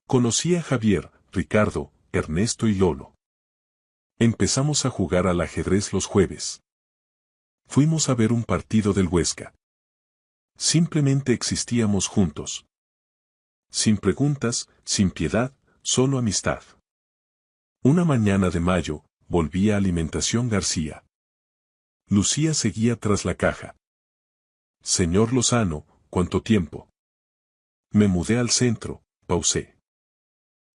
Conocí a Javier, Ricardo, Ernesto y Lolo. Empezamos a jugar al ajedrez los jueves. Fuimos a ver un partido del Huesca. Simplemente existíamos juntos. Sin preguntas, sin piedad, solo amistad. Una mañana de mayo, volví a Alimentación García. Lucía seguía tras la caja. Señor Lozano, ¿cuánto tiempo? Me mudé al centro, pausé.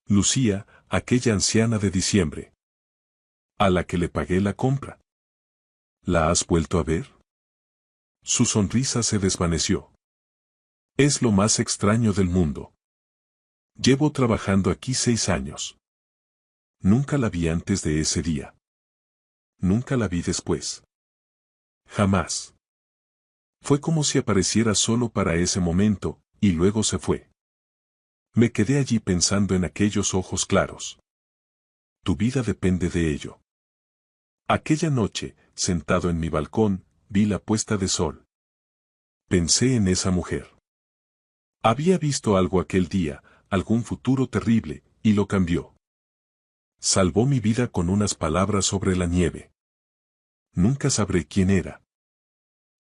Lucía, aquella anciana de diciembre. A la que le pagué la compra. ¿La has vuelto a ver? Su sonrisa se desvaneció. Es lo más extraño del mundo. Llevo trabajando aquí 6 años. Nunca la vi antes de ese día. Nunca la vi después. Jamás. Fue como si apareciera solo para ese momento, y luego se fue. Me quedé allí pensando en aquellos ojos claros. Tu vida depende de ello. Aquella noche, sentado en mi balcón, vi la puesta de sol. Pensé en esa mujer. Había visto algo aquel día, algún futuro terrible, y lo cambió. Salvó mi vida con unas palabras sobre la nieve. Nunca sabré quién era.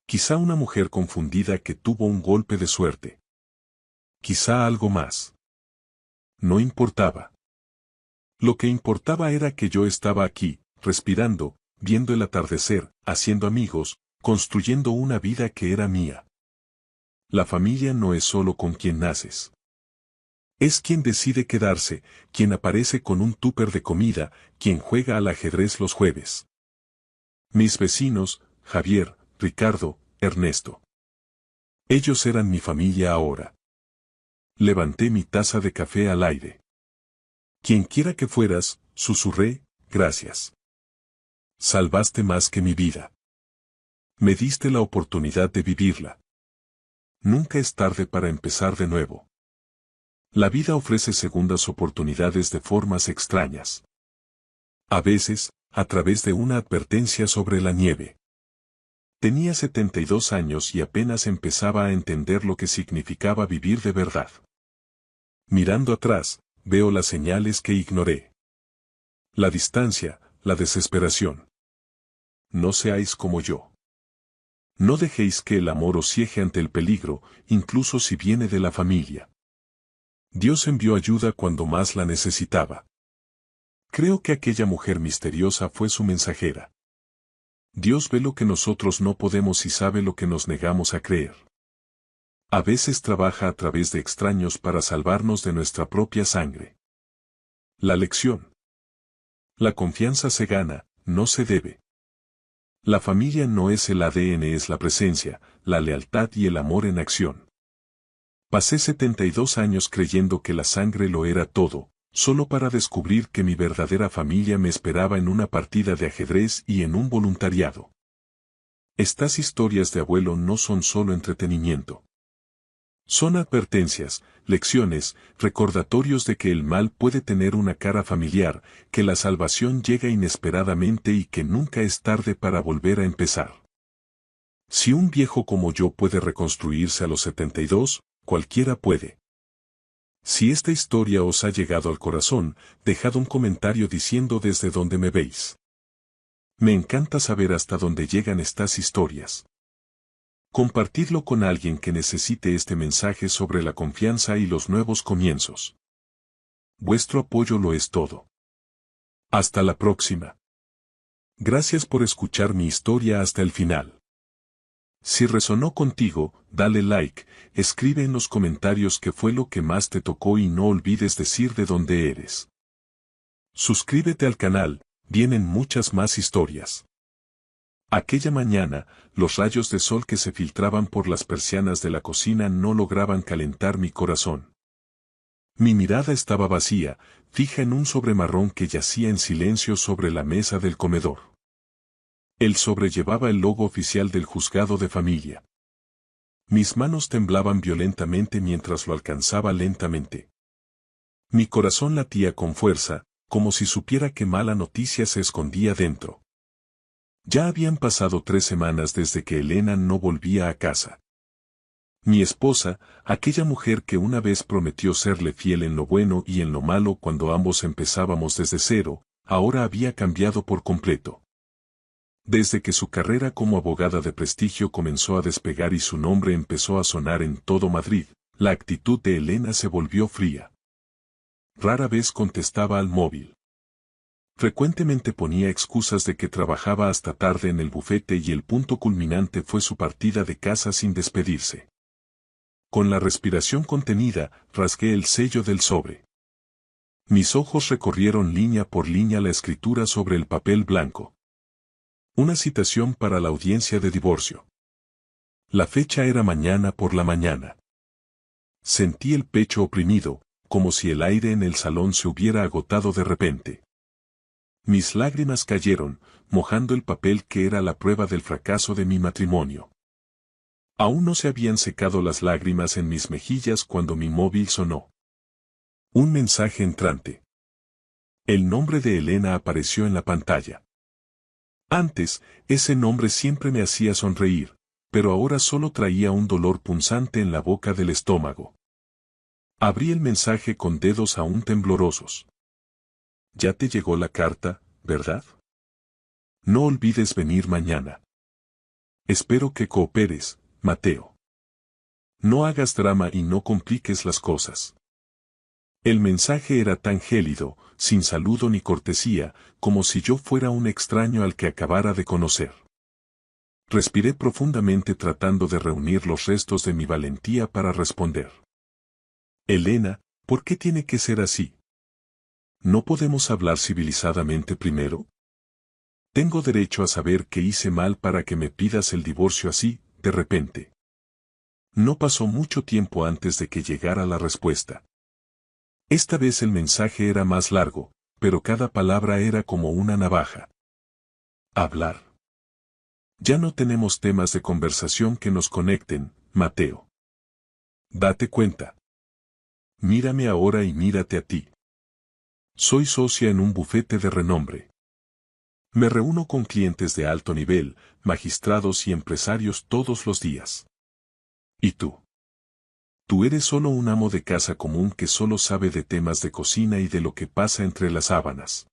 Quizá una mujer confundida que tuvo un golpe de suerte. Quizá algo más. No importaba. Lo que importaba era que yo estaba aquí, respirando, viendo el atardecer, haciendo amigos, construyendo una vida que era mía. La familia no es solo con quien naces. Es quien decide quedarse, quien aparece con un tupper de comida, quien juega al ajedrez los jueves. Mis vecinos, Javier, Ricardo, Ernesto. Ellos eran mi familia ahora. Levanté mi taza de café al aire. Quien quiera que fueras, susurré, gracias. Salvaste más que mi vida. Me diste la oportunidad de vivirla. Nunca es tarde para empezar de nuevo. La vida ofrece segundas oportunidades de formas extrañas. A veces, a través de una advertencia sobre la nieve. Tenía 72 años y apenas empezaba a entender lo que significaba vivir de verdad. Mirando atrás, veo las señales que ignoré. La distancia, la desesperación. No seáis como yo. No dejéis que el amor os ciegue ante el peligro, incluso si viene de la familia. Dios envió ayuda cuando más la necesitaba. Creo que aquella mujer misteriosa fue su mensajera. Dios ve lo que nosotros no podemos y sabe lo que nos negamos a creer. A veces trabaja a través de extraños para salvarnos de nuestra propia sangre. La lección. La confianza se gana, no se debe. La familia no es el ADN, es la presencia, la lealtad y el amor en acción. Pasé 72 años creyendo que la sangre lo era todo, solo para descubrir que mi verdadera familia me esperaba en una partida de ajedrez y en un voluntariado. Estas historias de abuelo no son solo entretenimiento. Son advertencias, lecciones, recordatorios de que el mal puede tener una cara familiar, que la salvación llega inesperadamente y que nunca es tarde para volver a empezar. Si un viejo como yo puede reconstruirse a los 72, cualquiera puede. Si esta historia os ha llegado al corazón, dejad un comentario diciendo desde dónde me veis. Me encanta saber hasta dónde llegan estas historias. Compartidlo con alguien que necesite este mensaje sobre la confianza y los nuevos comienzos. Vuestro apoyo lo es todo. Hasta la próxima. Gracias por escuchar mi historia hasta el final. Si resonó contigo, dale like, escribe en los comentarios qué fue lo que más te tocó y no olvides decir de dónde eres. Suscríbete al canal, vienen muchas más historias. Aquella mañana, los rayos de sol que se filtraban por las persianas de la cocina no lograban calentar mi corazón. Mi mirada estaba vacía, fija en un sobre marrón que yacía en silencio sobre la mesa del comedor. El sobre llevaba el logo oficial del juzgado de familia. Mis manos temblaban violentamente mientras lo alcanzaba lentamente. Mi corazón latía con fuerza, como si supiera que mala noticia se escondía dentro. Ya habían pasado 3 semanas desde que Elena no volvía a casa. Mi esposa, aquella mujer que una vez prometió serle fiel en lo bueno y en lo malo cuando ambos empezábamos desde cero, ahora había cambiado por completo. Desde que su carrera como abogada de prestigio comenzó a despegar y su nombre empezó a sonar en todo Madrid, la actitud de Elena se volvió fría. Rara vez contestaba al móvil. Frecuentemente ponía excusas de que trabajaba hasta tarde en el bufete y el punto culminante fue su partida de casa sin despedirse. Con la respiración contenida, rasgué el sello del sobre. Mis ojos recorrieron línea por línea la escritura sobre el papel blanco. Una citación para la audiencia de divorcio. La fecha era mañana por la mañana. Sentí el pecho oprimido, como si el aire en el salón se hubiera agotado de repente. Mis lágrimas cayeron, mojando el papel que era la prueba del fracaso de mi matrimonio. Aún no se habían secado las lágrimas en mis mejillas cuando mi móvil sonó. Un mensaje entrante. El nombre de Elena apareció en la pantalla. Antes, ese nombre siempre me hacía sonreír, pero ahora solo traía un dolor punzante en la boca del estómago. Abrí el mensaje con dedos aún temblorosos. Ya te llegó la carta, ¿verdad? No olvides venir mañana. Espero que cooperes, Mateo. No hagas drama y no compliques las cosas. El mensaje era tan gélido, sin saludo ni cortesía, como si yo fuera un extraño al que acabara de conocer. Respiré profundamente tratando de reunir los restos de mi valentía para responder. Elena, ¿por qué tiene que ser así? ¿No podemos hablar civilizadamente primero? Tengo derecho a saber qué hice mal para que me pidas el divorcio así, de repente. No pasó mucho tiempo antes de que llegara la respuesta. Esta vez el mensaje era más largo, pero cada palabra era como una navaja. Hablar. Ya no tenemos temas de conversación que nos conecten, Mateo. Date cuenta. Mírame ahora y mírate a ti. Soy socia en un bufete de renombre. Me reúno con clientes de alto nivel, magistrados y empresarios todos los días. ¿Y tú? Tú eres solo un amo de casa común que solo sabe de temas de cocina y de lo que pasa entre las sábanas.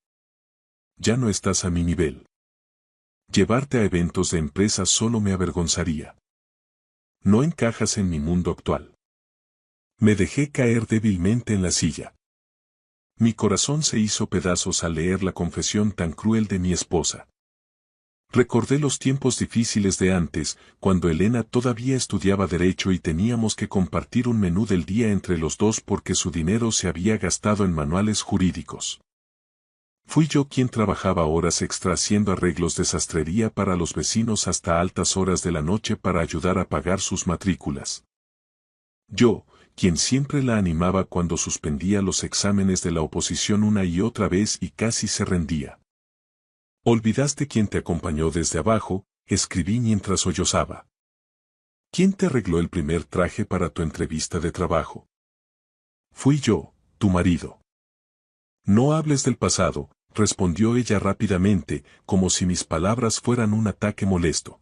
Ya no estás a mi nivel. Llevarte a eventos de empresas solo me avergonzaría. No encajas en mi mundo actual. Me dejé caer débilmente en la silla. Mi corazón se hizo pedazos al leer la confesión tan cruel de mi esposa. Recordé los tiempos difíciles de antes, cuando Elena todavía estudiaba Derecho y teníamos que compartir un menú del día entre los dos porque su dinero se había gastado en manuales jurídicos. Fui yo quien trabajaba horas extra haciendo arreglos de sastrería para los vecinos hasta altas horas de la noche para ayudar a pagar sus matrículas. Yo, quien siempre la animaba cuando suspendía los exámenes de la oposición una y otra vez y casi se rendía. Olvidaste quién te acompañó desde abajo, escribí mientras sollozaba. ¿Quién te arregló el primer traje para tu entrevista de trabajo? Fui yo, tu marido. No hables del pasado, respondió ella rápidamente, como si mis palabras fueran un ataque molesto.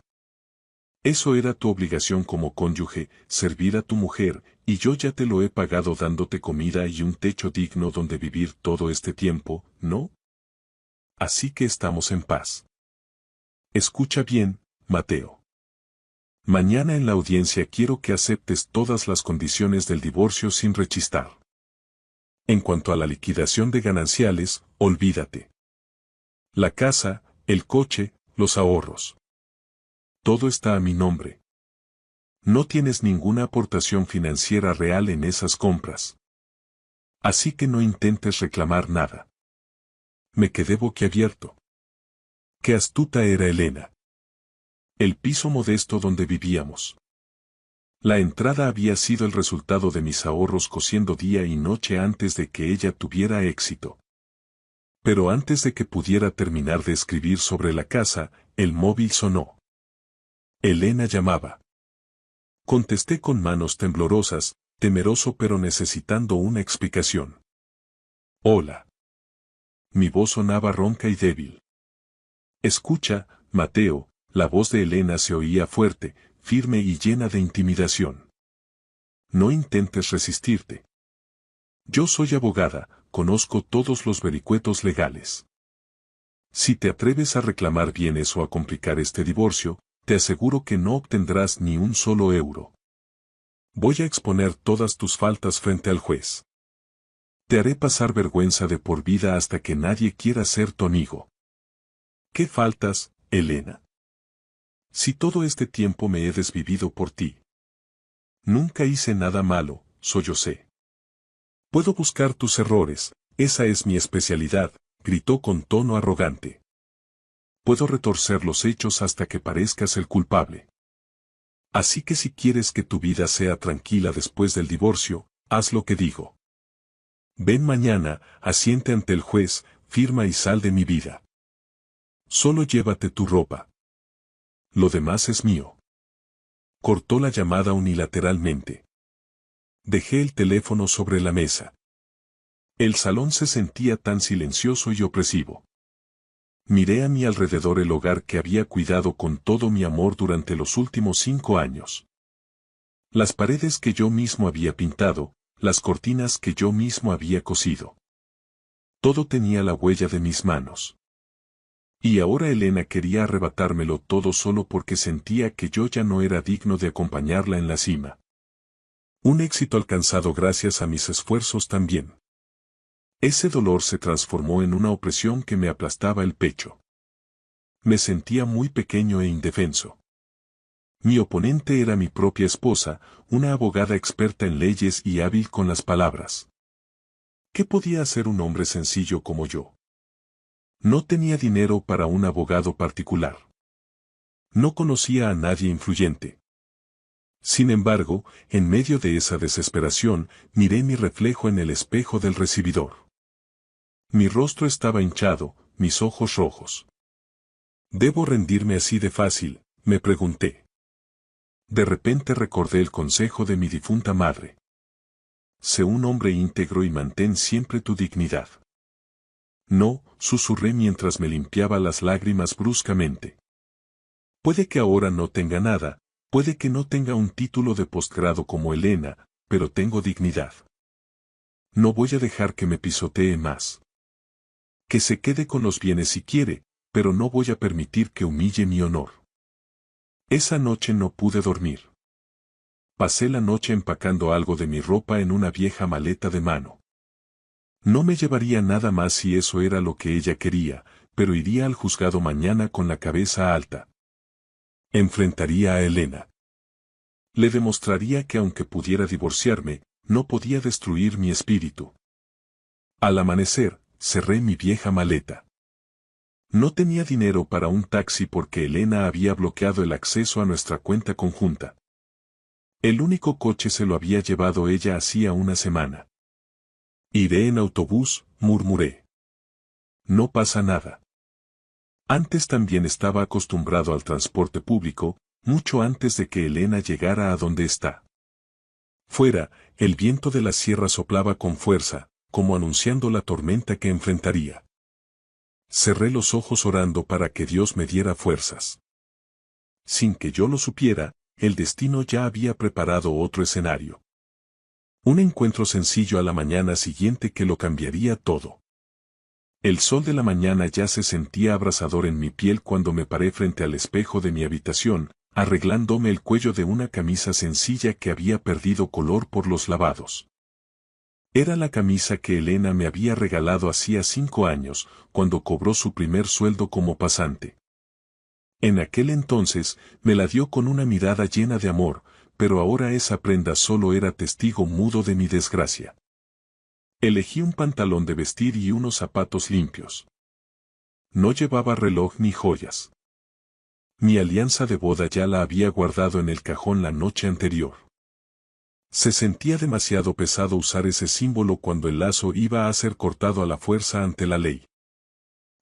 Eso era tu obligación como cónyuge, servir a tu mujer, y yo ya te lo he pagado dándote comida y un techo digno donde vivir todo este tiempo, ¿no? Así que estamos en paz. Escucha bien, Mateo. Mañana en la audiencia quiero que aceptes todas las condiciones del divorcio sin rechistar. En cuanto a la liquidación de gananciales, olvídate. La casa, el coche, los ahorros. Todo está a mi nombre. No tienes ninguna aportación financiera real en esas compras. Así que no intentes reclamar nada. Me quedé boquiabierto. Qué astuta era Elena. El piso modesto donde vivíamos. La entrada había sido el resultado de mis ahorros cosiendo día y noche antes de que ella tuviera éxito. Pero antes de que pudiera terminar de escribir sobre la casa, el móvil sonó. Elena llamaba. Contesté con manos temblorosas, temeroso pero necesitando una explicación. Hola. Mi voz sonaba ronca y débil. Escucha, Mateo, la voz de Elena se oía fuerte, firme y llena de intimidación. No intentes resistirte. Yo soy abogada, conozco todos los vericuetos legales. Si te atreves a reclamar bienes o a complicar este divorcio, te aseguro que no obtendrás ni un solo euro. Voy a exponer todas tus faltas frente al juez. Te haré pasar vergüenza de por vida hasta que nadie quiera ser tu amigo. ¿Qué faltas, Elena? Si todo este tiempo me he desvivido por ti. Nunca hice nada malo, sollocé. Puedo buscar tus errores, esa es mi especialidad, gritó con tono arrogante. Puedo retorcer los hechos hasta que parezcas el culpable. Así que si quieres que tu vida sea tranquila después del divorcio, haz lo que digo. Ven mañana, asiente ante el juez, firma y sal de mi vida. Solo llévate tu ropa. Lo demás es mío. Cortó la llamada unilateralmente. Dejé el teléfono sobre la mesa. El salón se sentía tan silencioso y opresivo. Miré a mi alrededor el hogar que había cuidado con todo mi amor durante los últimos 5 años. Las paredes que yo mismo había pintado, las cortinas que yo mismo había cosido. Todo tenía la huella de mis manos. Y ahora Elena quería arrebatármelo todo solo porque sentía que yo ya no era digno de acompañarla en la cima. Un éxito alcanzado gracias a mis esfuerzos también. Ese dolor se transformó en una opresión que me aplastaba el pecho. Me sentía muy pequeño e indefenso. Mi oponente era mi propia esposa, una abogada experta en leyes y hábil con las palabras. ¿Qué podía hacer un hombre sencillo como yo? No tenía dinero para un abogado particular. No conocía a nadie influyente. Sin embargo, en medio de esa desesperación, miré mi reflejo en el espejo del recibidor. Mi rostro estaba hinchado, mis ojos rojos. ¿Debo rendirme así de fácil?, me pregunté. De repente recordé el consejo de mi difunta madre. Sé un hombre íntegro y mantén siempre tu dignidad. No, susurré mientras me limpiaba las lágrimas bruscamente. Puede que ahora no tenga nada, puede que no tenga un título de posgrado como Elena, pero tengo dignidad. No voy a dejar que me pisotee más. Que se quede con los bienes si quiere, pero no voy a permitir que humille mi honor. Esa noche no pude dormir. Pasé la noche empacando algo de mi ropa en una vieja maleta de mano. No me llevaría nada más si eso era lo que ella quería, pero iría al juzgado mañana con la cabeza alta. Enfrentaría a Elena. Le demostraría que aunque pudiera divorciarme, no podía destruir mi espíritu. Al amanecer, cerré mi vieja maleta. No tenía dinero para un taxi porque Elena había bloqueado el acceso a nuestra cuenta conjunta. El único coche se lo había llevado ella hacía una semana. Iré en autobús, murmuré. No pasa nada. Antes también estaba acostumbrado al transporte público, mucho antes de que Elena llegara a donde está. Fuera, el viento de la sierra soplaba con fuerza, como anunciando la tormenta que enfrentaría. Cerré los ojos orando para que Dios me diera fuerzas. Sin que yo lo supiera, el destino ya había preparado otro escenario. Un encuentro sencillo a la mañana siguiente que lo cambiaría todo. El sol de la mañana ya se sentía abrasador en mi piel cuando me paré frente al espejo de mi habitación, arreglándome el cuello de una camisa sencilla que había perdido color por los lavados. Era la camisa que Elena me había regalado hacía 5 años, cuando cobró su primer sueldo como pasante. En aquel entonces, me la dio con una mirada llena de amor, pero ahora esa prenda solo era testigo mudo de mi desgracia. Elegí un pantalón de vestir y unos zapatos limpios. No llevaba reloj ni joyas. Mi alianza de boda ya la había guardado en el cajón la noche anterior. Se sentía demasiado pesado usar ese símbolo cuando el lazo iba a ser cortado a la fuerza ante la ley.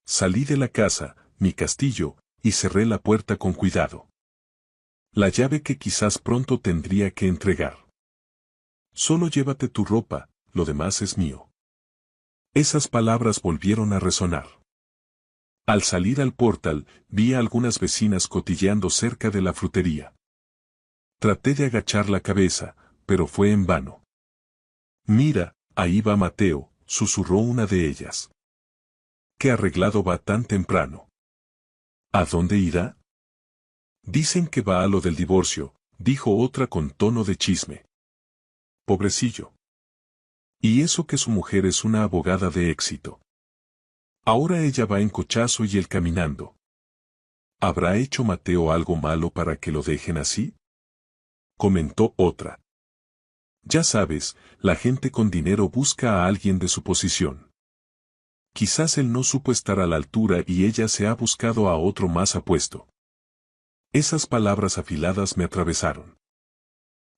Salí de la casa, mi castillo, y cerré la puerta con cuidado. La llave que quizás pronto tendría que entregar. Solo llévate tu ropa, lo demás es mío. Esas palabras volvieron a resonar. Al salir al portal, vi a algunas vecinas cotilleando cerca de la frutería. Traté de agachar la cabeza, pero fue en vano. Mira, ahí va Mateo, susurró una de ellas. ¿Qué arreglado va tan temprano? ¿A dónde irá? Dicen que va a lo del divorcio, dijo otra con tono de chisme. Pobrecillo. Y eso que su mujer es una abogada de éxito. Ahora ella va en cochazo y él caminando. ¿Habrá hecho Mateo algo malo para que lo dejen así? Comentó otra. Ya sabes, la gente con dinero busca a alguien de su posición. Quizás él no supo estar a la altura y ella se ha buscado a otro más apuesto. Esas palabras afiladas me atravesaron.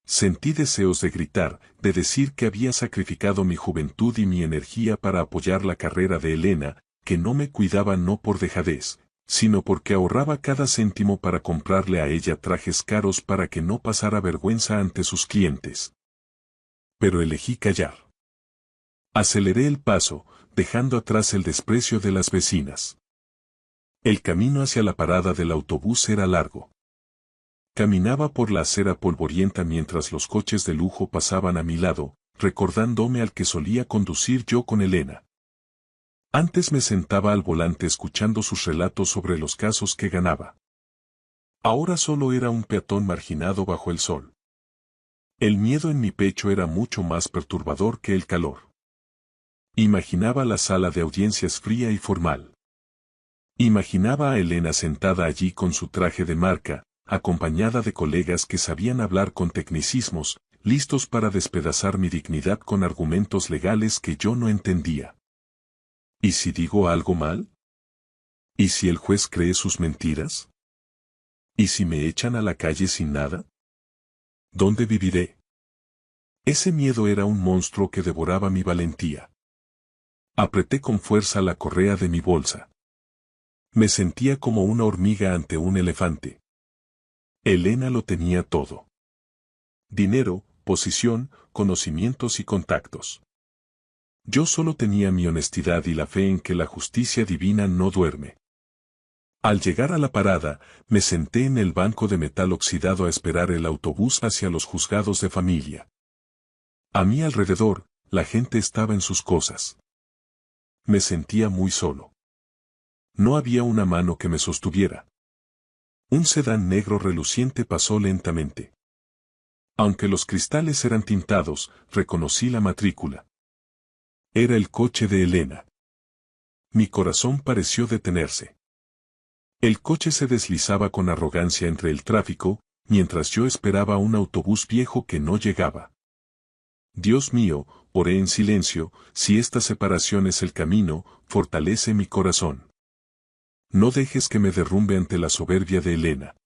Sentí deseos de gritar, de decir que había sacrificado mi juventud y mi energía para apoyar la carrera de Elena, que no me cuidaba no por dejadez, sino porque ahorraba cada céntimo para comprarle a ella trajes caros para que no pasara vergüenza ante sus clientes. Pero elegí callar. Aceleré el paso, dejando atrás el desprecio de las vecinas. El camino hacia la parada del autobús era largo. Caminaba por la acera polvorienta mientras los coches de lujo pasaban a mi lado, recordándome al que solía conducir yo con Elena. Antes me sentaba al volante escuchando sus relatos sobre los casos que ganaba. Ahora solo era un peatón marginado bajo el sol. El miedo en mi pecho era mucho más perturbador que el calor. Imaginaba la sala de audiencias fría y formal. Imaginaba a Elena sentada allí con su traje de marca, acompañada de colegas que sabían hablar con tecnicismos, listos para despedazar mi dignidad con argumentos legales que yo no entendía. ¿Y si digo algo mal? ¿Y si el juez cree sus mentiras? ¿Y si me echan a la calle sin nada? ¿Dónde viviré? Ese miedo era un monstruo que devoraba mi valentía. Apreté con fuerza la correa de mi bolsa. Me sentía como una hormiga ante un elefante. Elena lo tenía todo. Dinero, posición, conocimientos y contactos. Yo solo tenía mi honestidad y la fe en que la justicia divina no duerme. Al llegar a la parada, me senté en el banco de metal oxidado a esperar el autobús hacia los juzgados de familia. A mi alrededor, la gente estaba en sus cosas. Me sentía muy solo. No había una mano que me sostuviera. Un sedán negro reluciente pasó lentamente. Aunque los cristales eran tintados, reconocí la matrícula. Era el coche de Elena. Mi corazón pareció detenerse. El coche se deslizaba con arrogancia entre el tráfico, mientras yo esperaba un autobús viejo que no llegaba. Dios mío, oré en silencio, si esta separación es el camino, fortalece mi corazón. No dejes que me derrumbe ante la soberbia de Elena.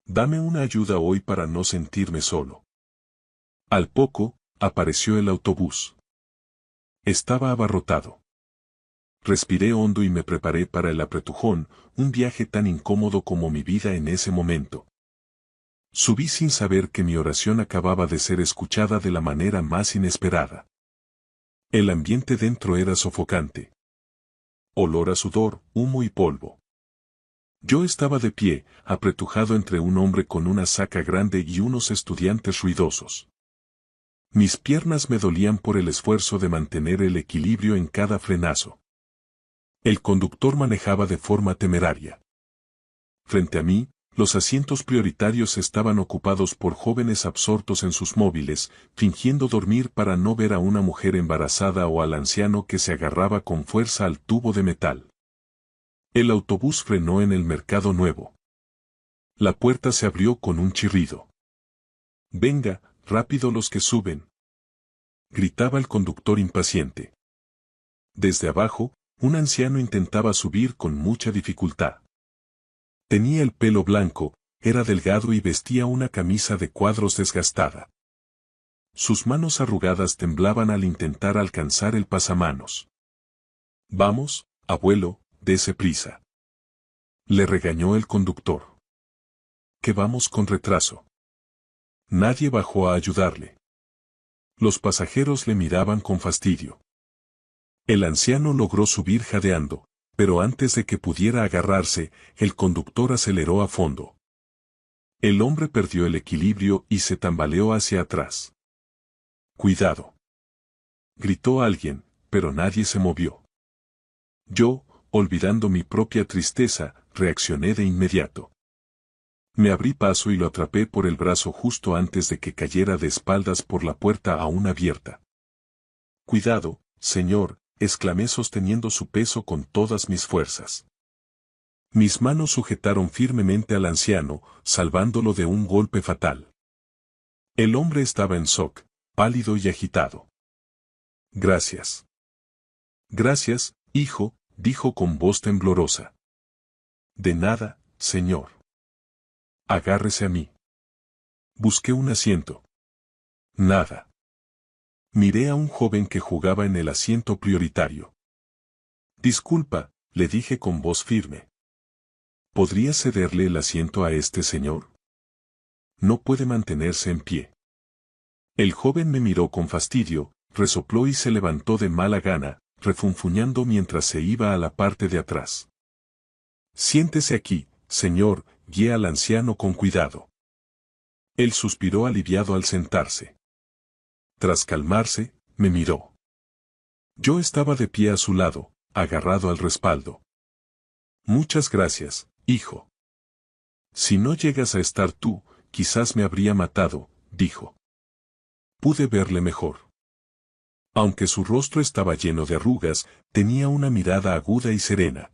Dame una ayuda hoy para no sentirme solo. Al poco, apareció el autobús. Estaba abarrotado. Respiré hondo y me preparé para el apretujón, un viaje tan incómodo como mi vida en ese momento. Subí sin saber que mi oración acababa de ser escuchada de la manera más inesperada. El ambiente dentro era sofocante. Olor a sudor, humo y polvo. Yo estaba de pie, apretujado entre un hombre con una saca grande y unos estudiantes ruidosos. Mis piernas me dolían por el esfuerzo de mantener el equilibrio en cada frenazo. El conductor manejaba de forma temeraria. Frente a mí, los asientos prioritarios estaban ocupados por jóvenes absortos en sus móviles, fingiendo dormir para no ver a una mujer embarazada o al anciano que se agarraba con fuerza al tubo de metal. El autobús frenó en el Mercado Nuevo. La puerta se abrió con un chirrido. «Venga, rápido los que suben», gritaba el conductor impaciente. Desde abajo, un anciano intentaba subir con mucha dificultad. Tenía el pelo blanco, era delgado y vestía una camisa de cuadros desgastada. Sus manos arrugadas temblaban al intentar alcanzar el pasamanos. «Vamos, abuelo, dese prisa», le regañó el conductor. «Que vamos con retraso». Nadie bajó a ayudarle. Los pasajeros le miraban con fastidio. El anciano logró subir jadeando, pero antes de que pudiera agarrarse, el conductor aceleró a fondo. El hombre perdió el equilibrio y se tambaleó hacia atrás. «Cuidado», gritó alguien, pero nadie se movió. Yo, olvidando mi propia tristeza, reaccioné de inmediato. Me abrí paso y lo atrapé por el brazo justo antes de que cayera de espaldas por la puerta aún abierta. «Cuidado, señor», exclamé sosteniendo su peso con todas mis fuerzas. Mis manos sujetaron firmemente al anciano, salvándolo de un golpe fatal. El hombre estaba en shock, pálido y agitado. «Gracias». «Gracias, hijo», dijo con voz temblorosa. «De nada, señor. Agárrese a mí». Busqué un asiento. Nada. Miré a un joven que jugaba en el asiento prioritario. «Disculpa», le dije con voz firme. «¿Podría cederle el asiento a este señor? No puede mantenerse en pie». El joven me miró con fastidio, resopló y se levantó de mala gana, refunfuñando mientras se iba a la parte de atrás. «Siéntese aquí, señor», guié al anciano con cuidado. Él suspiró aliviado al sentarse. Tras calmarse, me miró. Yo estaba de pie a su lado, agarrado al respaldo. Muchas gracias, hijo. Si no llegas a estar tú, quizás me habría matado, dijo. Pude verle mejor. Aunque su rostro estaba lleno de arrugas, tenía una mirada aguda y serena.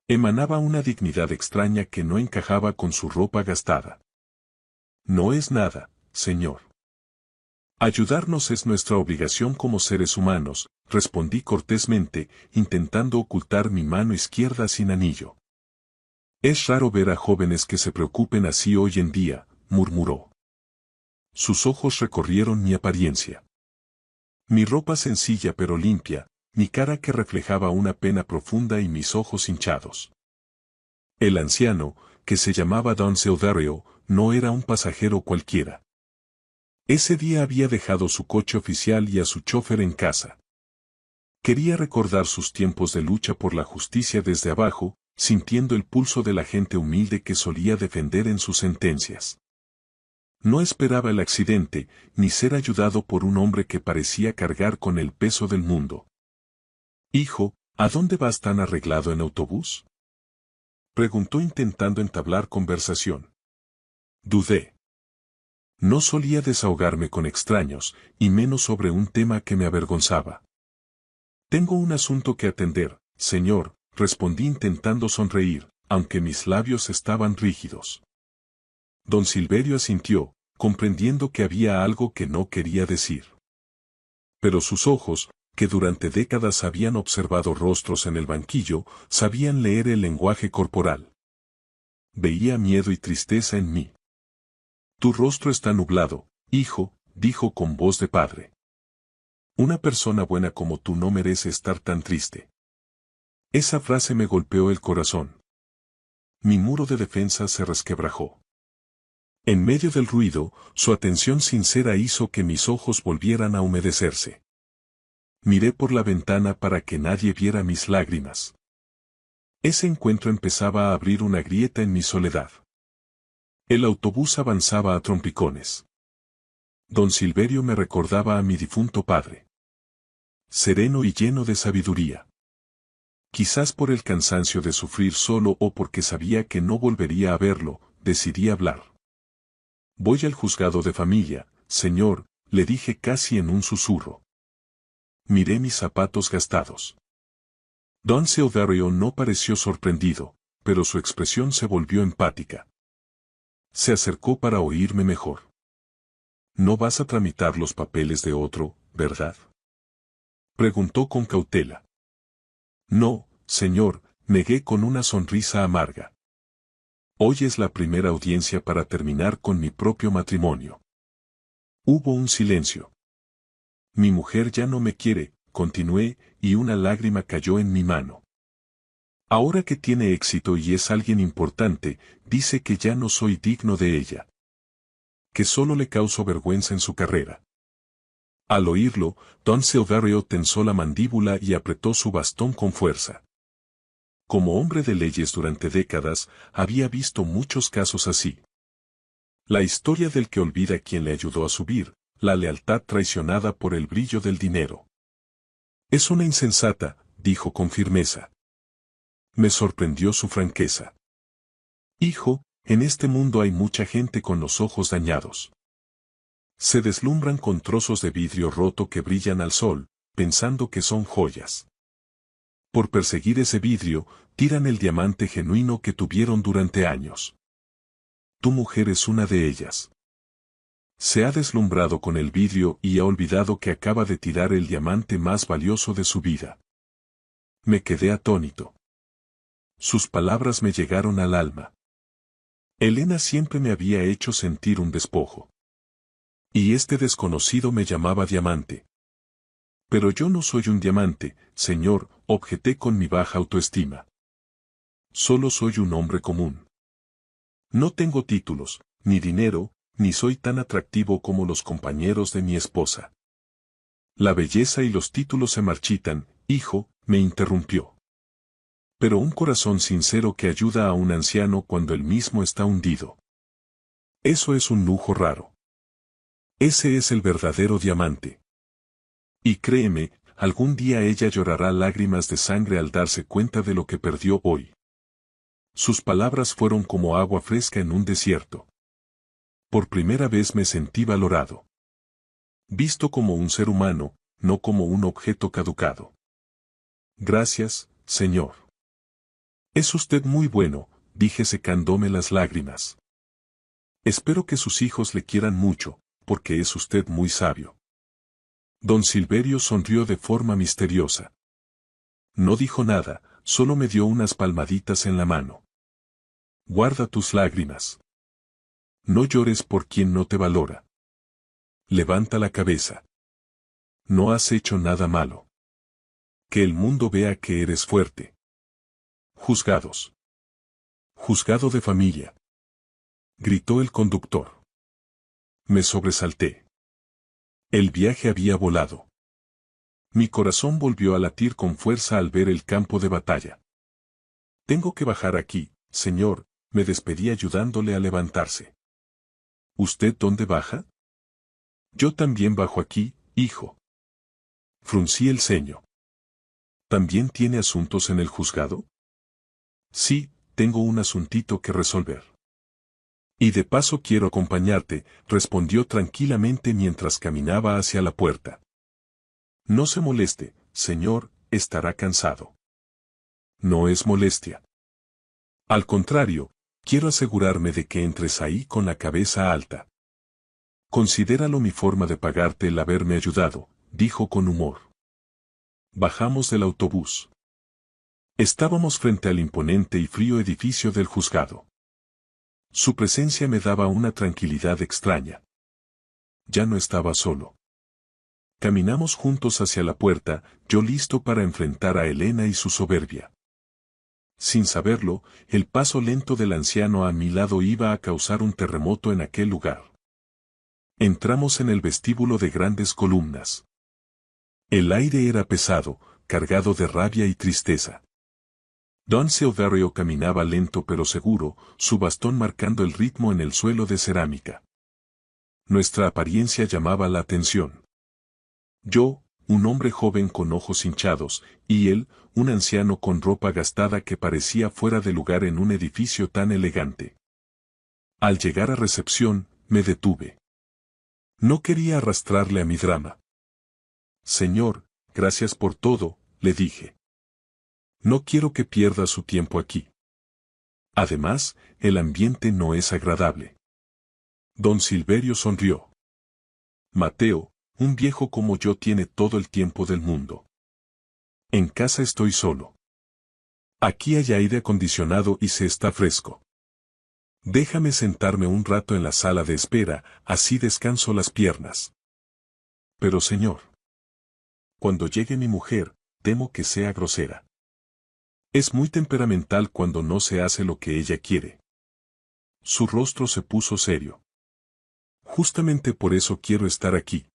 Emanaba una dignidad extraña que no encajaba con su ropa gastada. No es nada, señor. Ayudarnos es nuestra obligación como seres humanos, respondí cortésmente, intentando ocultar mi mano izquierda sin anillo. Es raro ver a jóvenes que se preocupen así hoy en día, murmuró. Sus ojos recorrieron mi apariencia. Mi ropa sencilla pero limpia, mi cara que reflejaba una pena profunda y mis ojos hinchados. El anciano, que se llamaba Don Ceodario, no era un pasajero cualquiera. Ese día había dejado su coche oficial y a su chofer en casa. Quería recordar sus tiempos de lucha por la justicia desde abajo, sintiendo el pulso de la gente humilde que solía defender en sus sentencias. No esperaba el accidente, ni ser ayudado por un hombre que parecía cargar con el peso del mundo. Hijo, ¿a dónde vas tan arreglado en autobús? Preguntó intentando entablar conversación. Dudé. No solía desahogarme con extraños, y menos sobre un tema que me avergonzaba. Tengo un asunto que atender, señor, respondí intentando sonreír, aunque mis labios estaban rígidos. Don Silverio asintió, comprendiendo que había algo que no quería decir. Pero sus ojos, que durante décadas habían observado rostros en el banquillo, sabían leer el lenguaje corporal. Veía miedo y tristeza en mí. Tu rostro está nublado, hijo, dijo con voz de padre. Una persona buena como tú no merece estar tan triste. Esa frase me golpeó el corazón. Mi muro de defensa se resquebrajó. En medio del ruido, su atención sincera hizo que mis ojos volvieran a humedecerse. Miré por la ventana para que nadie viera mis lágrimas. Ese encuentro empezaba a abrir una grieta en mi soledad. El autobús avanzaba a trompicones. Don Silverio me recordaba a mi difunto padre. Sereno y lleno de sabiduría. Quizás por el cansancio de sufrir solo o porque sabía que no volvería a verlo, decidí hablar. Voy al juzgado de familia, señor, le dije casi en un susurro. Miré mis zapatos gastados. Don Ceodario no pareció sorprendido, pero su expresión se volvió empática. Se acercó para oírme mejor. No vas a tramitar los papeles de otro, ¿verdad? Preguntó con cautela. No, señor, negué con una sonrisa amarga. Hoy es la primera audiencia para terminar con mi propio matrimonio. Hubo un silencio. Mi mujer ya no me quiere, continué, y una lágrima cayó en mi mano. Ahora que tiene éxito y es alguien importante, dice que ya no soy digno de ella. Que solo le causo vergüenza en su carrera. Al oírlo, Don Silverio tensó la mandíbula y apretó su bastón con fuerza. Como hombre de leyes durante décadas, había visto muchos casos así. La historia del que olvida a quien le ayudó a subir, la lealtad traicionada por el brillo del dinero. Es una insensata, dijo con firmeza. Me sorprendió su franqueza. Hijo, en este mundo hay mucha gente con los ojos dañados. Se deslumbran con trozos de vidrio roto que brillan al sol, pensando que son joyas. Por perseguir ese vidrio, tiran el diamante genuino que tuvieron durante años. Tu mujer es una de ellas. Se ha deslumbrado con el vidrio y ha olvidado que acaba de tirar el diamante más valioso de su vida. Me quedé atónito. Sus palabras me llegaron al alma. Elena siempre me había hecho sentir un despojo. Y este desconocido me llamaba diamante. Pero yo no soy un diamante, señor, objeté con mi baja autoestima. Solo soy un hombre común. No tengo títulos, ni dinero, ni soy tan atractivo como los compañeros de mi esposa. La belleza y los títulos se marchitan, hijo, me interrumpió. Pero un corazón sincero que ayuda a un anciano cuando él mismo está hundido. Eso es un lujo raro. Ese es el verdadero diamante. Y créeme, algún día ella llorará lágrimas de sangre al darse cuenta de lo que perdió hoy. Sus palabras fueron como agua fresca en un desierto. Por primera vez me sentí valorado. Visto como un ser humano, no como un objeto caducado. Gracias, señor. Es usted muy bueno, dije secándome las lágrimas. Espero que sus hijos le quieran mucho, porque es usted muy sabio. Don Silverio sonrió de forma misteriosa. No dijo nada, solo me dio unas palmaditas en la mano. Guarda tus lágrimas. No llores por quien no te valora. Levanta la cabeza. No has hecho nada malo. Que el mundo vea que eres fuerte. Juzgados. Juzgado de familia. Gritó el conductor. Me sobresalté. El viaje había volado. Mi corazón volvió a latir con fuerza al ver el campo de batalla. Tengo que bajar aquí, señor, me despedí ayudándole a levantarse. ¿Usted dónde baja? Yo también bajo aquí, hijo. Fruncí el ceño. ¿También tiene asuntos en el juzgado? Sí, tengo un asuntito que resolver. Y de paso quiero acompañarte, respondió tranquilamente mientras caminaba hacia la puerta. No se moleste, señor, estará cansado. No es molestia. Al contrario, quiero asegurarme de que entres ahí con la cabeza alta. Considéralo mi forma de pagarte el haberme ayudado, dijo con humor. Bajamos del autobús. Estábamos frente al imponente y frío edificio del juzgado. Su presencia me daba una tranquilidad extraña. Ya no estaba solo. Caminamos juntos hacia la puerta, yo listo para enfrentar a Elena y su soberbia. Sin saberlo, el paso lento del anciano a mi lado iba a causar un terremoto en aquel lugar. Entramos en el vestíbulo de grandes columnas. El aire era pesado, cargado de rabia y tristeza. Don Silverio caminaba lento pero seguro, su bastón marcando el ritmo en el suelo de cerámica. Nuestra apariencia llamaba la atención. Yo, un hombre joven con ojos hinchados, y él, un anciano con ropa gastada que parecía fuera de lugar en un edificio tan elegante. Al llegar a recepción, me detuve. No quería arrastrarle a mi drama. Señor, gracias por todo, le dije. No quiero que pierda su tiempo aquí. Además, el ambiente no es agradable. Don Silverio sonrió. Mateo, un viejo como yo tiene todo el tiempo del mundo. En casa estoy solo. Aquí hay aire acondicionado y se está fresco. Déjame sentarme un rato en la sala de espera, así descanso las piernas. Pero señor, cuando llegue mi mujer, temo que sea grosera. Es muy temperamental cuando no se hace lo que ella quiere. Su rostro se puso serio. Justamente por eso quiero estar aquí.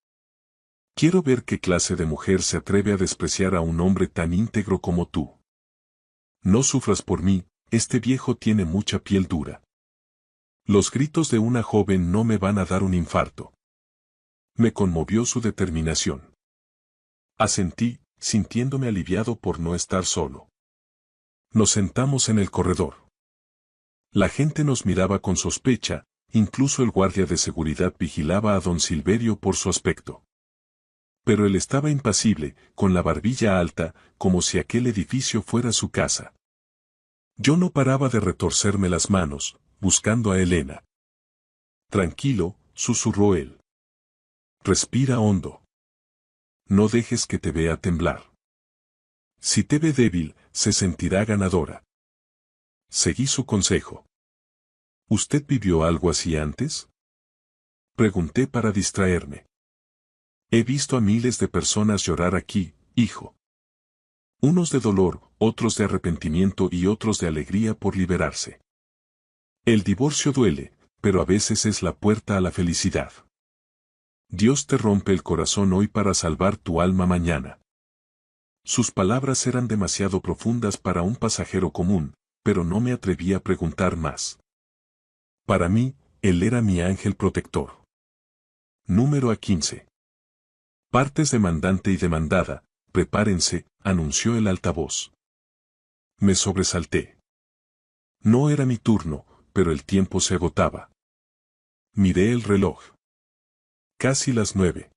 Quiero ver qué clase de mujer se atreve a despreciar a un hombre tan íntegro como tú. No sufras por mí, este viejo tiene mucha piel dura. Los gritos de una joven no me van a dar un infarto. Me conmovió su determinación. Asentí, sintiéndome aliviado por no estar solo. Nos sentamos en el corredor. La gente nos miraba con sospecha, incluso el guardia de seguridad vigilaba a don Silverio por su aspecto. Pero él estaba impasible, con la barbilla alta, como si aquel edificio fuera su casa. Yo no paraba de retorcerme las manos, buscando a Elena. Tranquilo, susurró él. Respira hondo. No dejes que te vea temblar. Si te ve débil, se sentirá ganadora. Seguí su consejo. ¿Usted vivió algo así antes? Pregunté para distraerme. He visto a miles de personas llorar aquí, hijo. Unos de dolor, otros de arrepentimiento y otros de alegría por liberarse. El divorcio duele, pero a veces es la puerta a la felicidad. Dios te rompe el corazón hoy para salvar tu alma mañana. Sus palabras eran demasiado profundas para un pasajero común, pero no me atreví a preguntar más. Para mí, él era mi ángel protector. Número A15. Partes demandante y demandada, prepárense, anunció el altavoz. Me sobresalté. No era mi turno, pero el tiempo se agotaba. Miré el reloj. Casi las 9.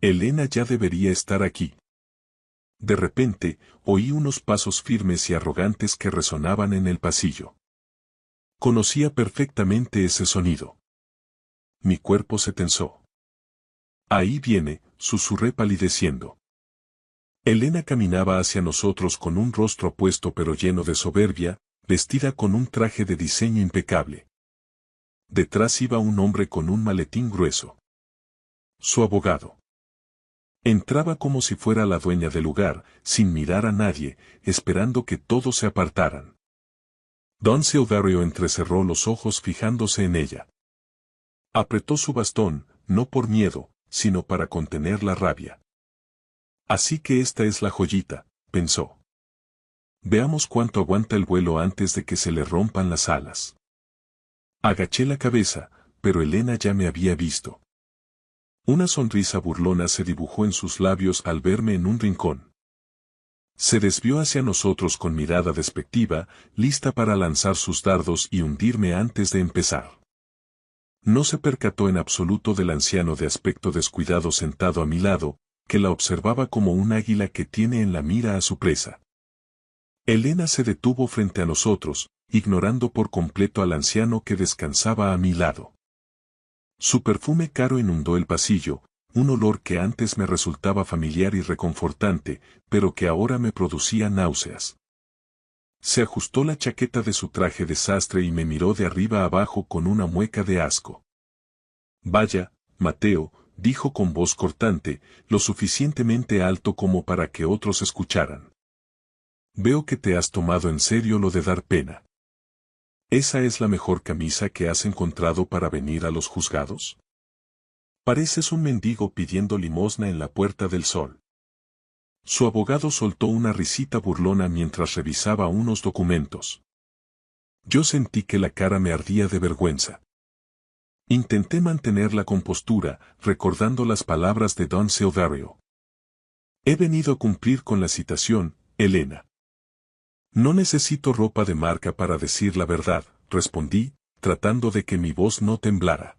Elena ya debería estar aquí. De repente, oí unos pasos firmes y arrogantes que resonaban en el pasillo. Conocía perfectamente ese sonido. Mi cuerpo se tensó. Ahí viene, susurré palideciendo. Elena caminaba hacia nosotros con un rostro apuesto pero lleno de soberbia, vestida con un traje de diseño impecable. Detrás iba un hombre con un maletín grueso. Su abogado. Entraba como si fuera la dueña del lugar, sin mirar a nadie, esperando que todos se apartaran. Don Silverio entrecerró los ojos fijándose en ella. Apretó su bastón, no por miedo, sino para contener la rabia. Así que esta es la joyita, pensó. Veamos cuánto aguanta el vuelo antes de que se le rompan las alas. Agaché la cabeza, pero Elena ya me había visto. Una sonrisa burlona se dibujó en sus labios al verme en un rincón. Se desvió hacia nosotros con mirada despectiva, lista para lanzar sus dardos y hundirme antes de empezar. No se percató en absoluto del anciano de aspecto descuidado sentado a mi lado, que la observaba como un águila que tiene en la mira a su presa. Elena se detuvo frente a nosotros, ignorando por completo al anciano que descansaba a mi lado. Su perfume caro inundó el pasillo, un olor que antes me resultaba familiar y reconfortante, pero que ahora me producía náuseas. Se ajustó la chaqueta de su traje de sastre y me miró de arriba abajo con una mueca de asco. Vaya, Mateo, dijo con voz cortante, lo suficientemente alto como para que otros escucharan. Veo que te has tomado en serio lo de dar pena. ¿Esa es la mejor camisa que has encontrado para venir a los juzgados? Pareces un mendigo pidiendo limosna en la Puerta del Sol. Su abogado soltó una risita burlona mientras revisaba unos documentos. Yo sentí que la cara me ardía de vergüenza. Intenté mantener la compostura, recordando las palabras de Don Silverio. He venido a cumplir con la citación, Elena. No necesito ropa de marca para decir la verdad, respondí, tratando de que mi voz no temblara.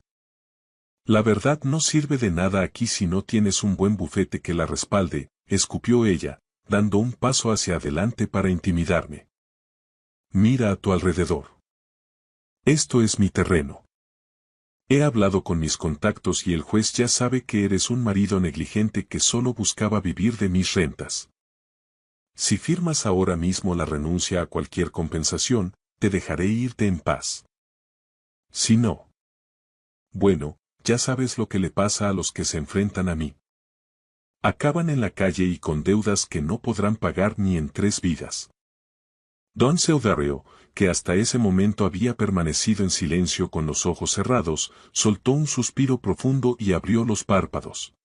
La verdad no sirve de nada aquí si no tienes un buen bufete que la respalde, escupió ella, dando un paso hacia adelante para intimidarme. Mira a tu alrededor. Esto es mi terreno. He hablado con mis contactos y el juez ya sabe que eres un marido negligente que solo buscaba vivir de mis rentas. Si firmas ahora mismo la renuncia a cualquier compensación, te dejaré irte en paz. Si no. Bueno, ya sabes lo que le pasa a los que se enfrentan a mí. Acaban en la calle y con deudas que no podrán pagar ni en 3 vidas. Don Silverio, que hasta ese momento había permanecido en silencio con los ojos cerrados, soltó un suspiro profundo y abrió los párpados.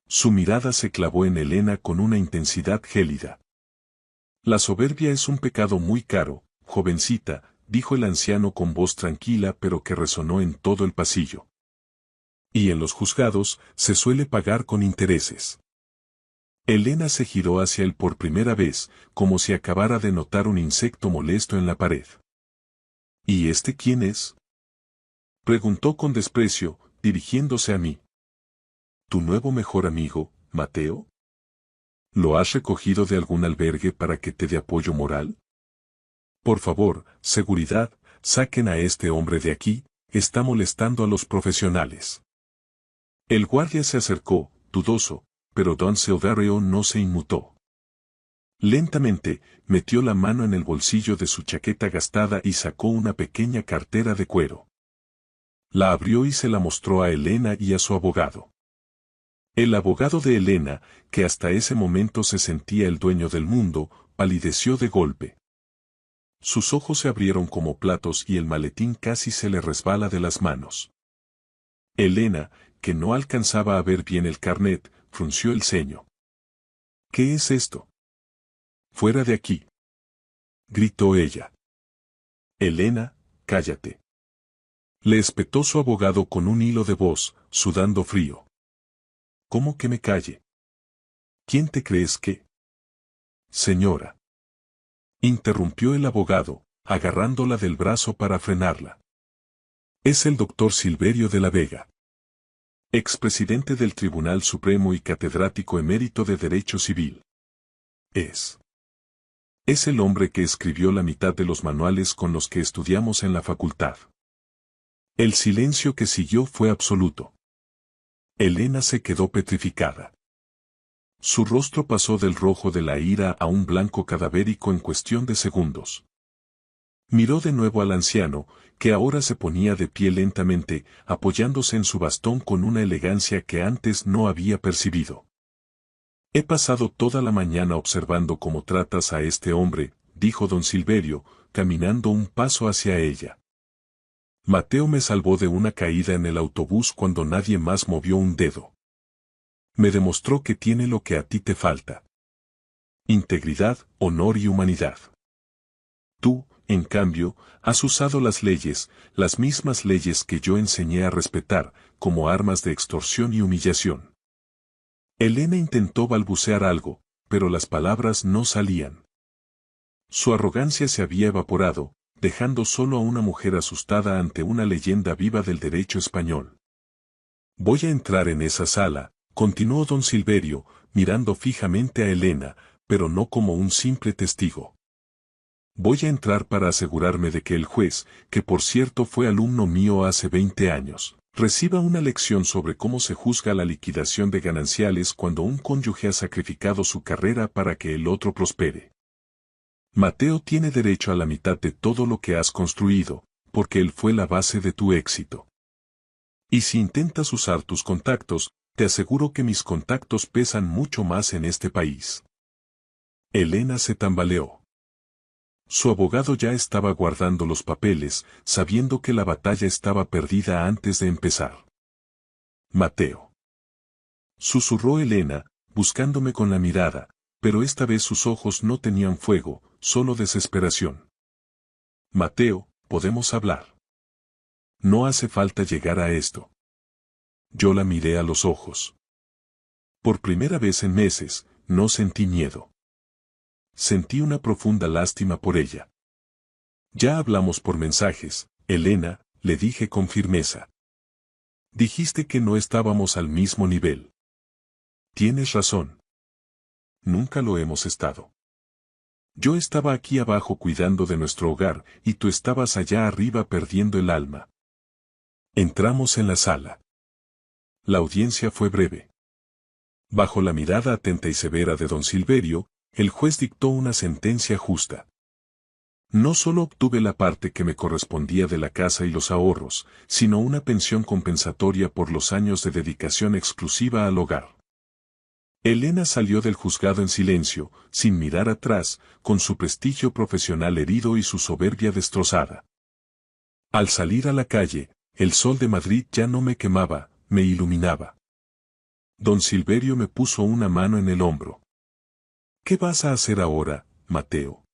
Su mirada se clavó en Elena con una intensidad gélida. La soberbia es un pecado muy caro, jovencita, dijo el anciano con voz tranquila pero que resonó en todo el pasillo. Y en los juzgados, se suele pagar con intereses. Elena se giró hacia él por primera vez, como si acabara de notar un insecto molesto en la pared. ¿Y este quién es? Preguntó con desprecio, dirigiéndose a mí. ¿Tu nuevo mejor amigo, Mateo? ¿Lo has recogido de algún albergue para que te dé apoyo moral? Por favor, seguridad, saquen a este hombre de aquí, está molestando a los profesionales. El guardia se acercó, dudoso, pero Don Silverio no se inmutó. Lentamente, metió la mano en el bolsillo de su chaqueta gastada y sacó una pequeña cartera de cuero. La abrió y se la mostró a Elena y a su abogado. El abogado de Elena, que hasta ese momento se sentía el dueño del mundo, palideció de golpe. Sus ojos se abrieron como platos y el maletín casi se le resbala de las manos. Elena, que no alcanzaba a ver bien el carnet, frunció el ceño. ¿Qué es esto? Fuera de aquí, gritó ella. Elena, cállate. Le espetó su abogado con un hilo de voz, sudando frío. ¿Cómo que me calle? ¿Quién te crees que? Señora. Interrumpió el abogado, agarrándola del brazo para frenarla. Es el doctor Silverio de la Vega, expresidente del Tribunal Supremo y catedrático emérito de Derecho Civil. Es el hombre que escribió la mitad de los manuales con los que estudiamos en la facultad. El silencio que siguió fue absoluto. Elena se quedó petrificada. Su rostro pasó del rojo de la ira a un blanco cadavérico en cuestión de segundos. Miró de nuevo al anciano, que ahora se ponía de pie lentamente, apoyándose en su bastón con una elegancia que antes no había percibido. He pasado toda la mañana observando cómo tratas a este hombre, dijo don Silverio, caminando un paso hacia ella. Mateo me salvó de una caída en el autobús cuando nadie más movió un dedo. Me demostró que tiene lo que a ti te falta: integridad, honor y humanidad. Tú, en cambio, has usado las leyes, las mismas leyes que yo enseñé a respetar, como armas de extorsión y humillación. Elena intentó balbucear algo, pero las palabras no salían. Su arrogancia se había evaporado, dejando solo a una mujer asustada ante una leyenda viva del derecho español. Voy a entrar en esa sala, continuó don Silverio, mirando fijamente a Elena, pero no como un simple testigo. Voy a entrar para asegurarme de que el juez, que por cierto fue alumno mío hace 20 años, reciba una lección sobre cómo se juzga la liquidación de gananciales cuando un cónyuge ha sacrificado su carrera para que el otro prospere. Mateo tiene derecho a la mitad de todo lo que has construido, porque él fue la base de tu éxito. Y si intentas usar tus contactos, te aseguro que mis contactos pesan mucho más en este país. Elena se tambaleó. Su abogado ya estaba guardando los papeles, sabiendo que la batalla estaba perdida antes de empezar. Mateo. Susurró Elena, buscándome con la mirada, pero esta vez sus ojos no tenían fuego, solo desesperación. Mateo, podemos hablar. No hace falta llegar a esto. Yo la miré a los ojos. Por primera vez en meses, no sentí miedo. Sentí una profunda lástima por ella. Ya hablamos por mensajes, Elena, le dije con firmeza. Dijiste que no estábamos al mismo nivel. Tienes razón. Nunca lo hemos estado. Yo estaba aquí abajo cuidando de nuestro hogar, y tú estabas allá arriba perdiendo el alma. Entramos en la sala. La audiencia fue breve. Bajo la mirada atenta y severa de don Silverio, el juez dictó una sentencia justa. No solo obtuve la parte que me correspondía de la casa y los ahorros, sino una pensión compensatoria por los años de dedicación exclusiva al hogar. Elena salió del juzgado en silencio, sin mirar atrás, con su prestigio profesional herido y su soberbia destrozada. Al salir a la calle, el sol de Madrid ya no me quemaba, me iluminaba. Don Silverio me puso una mano en el hombro. ¿Qué vas a hacer ahora, Mateo?,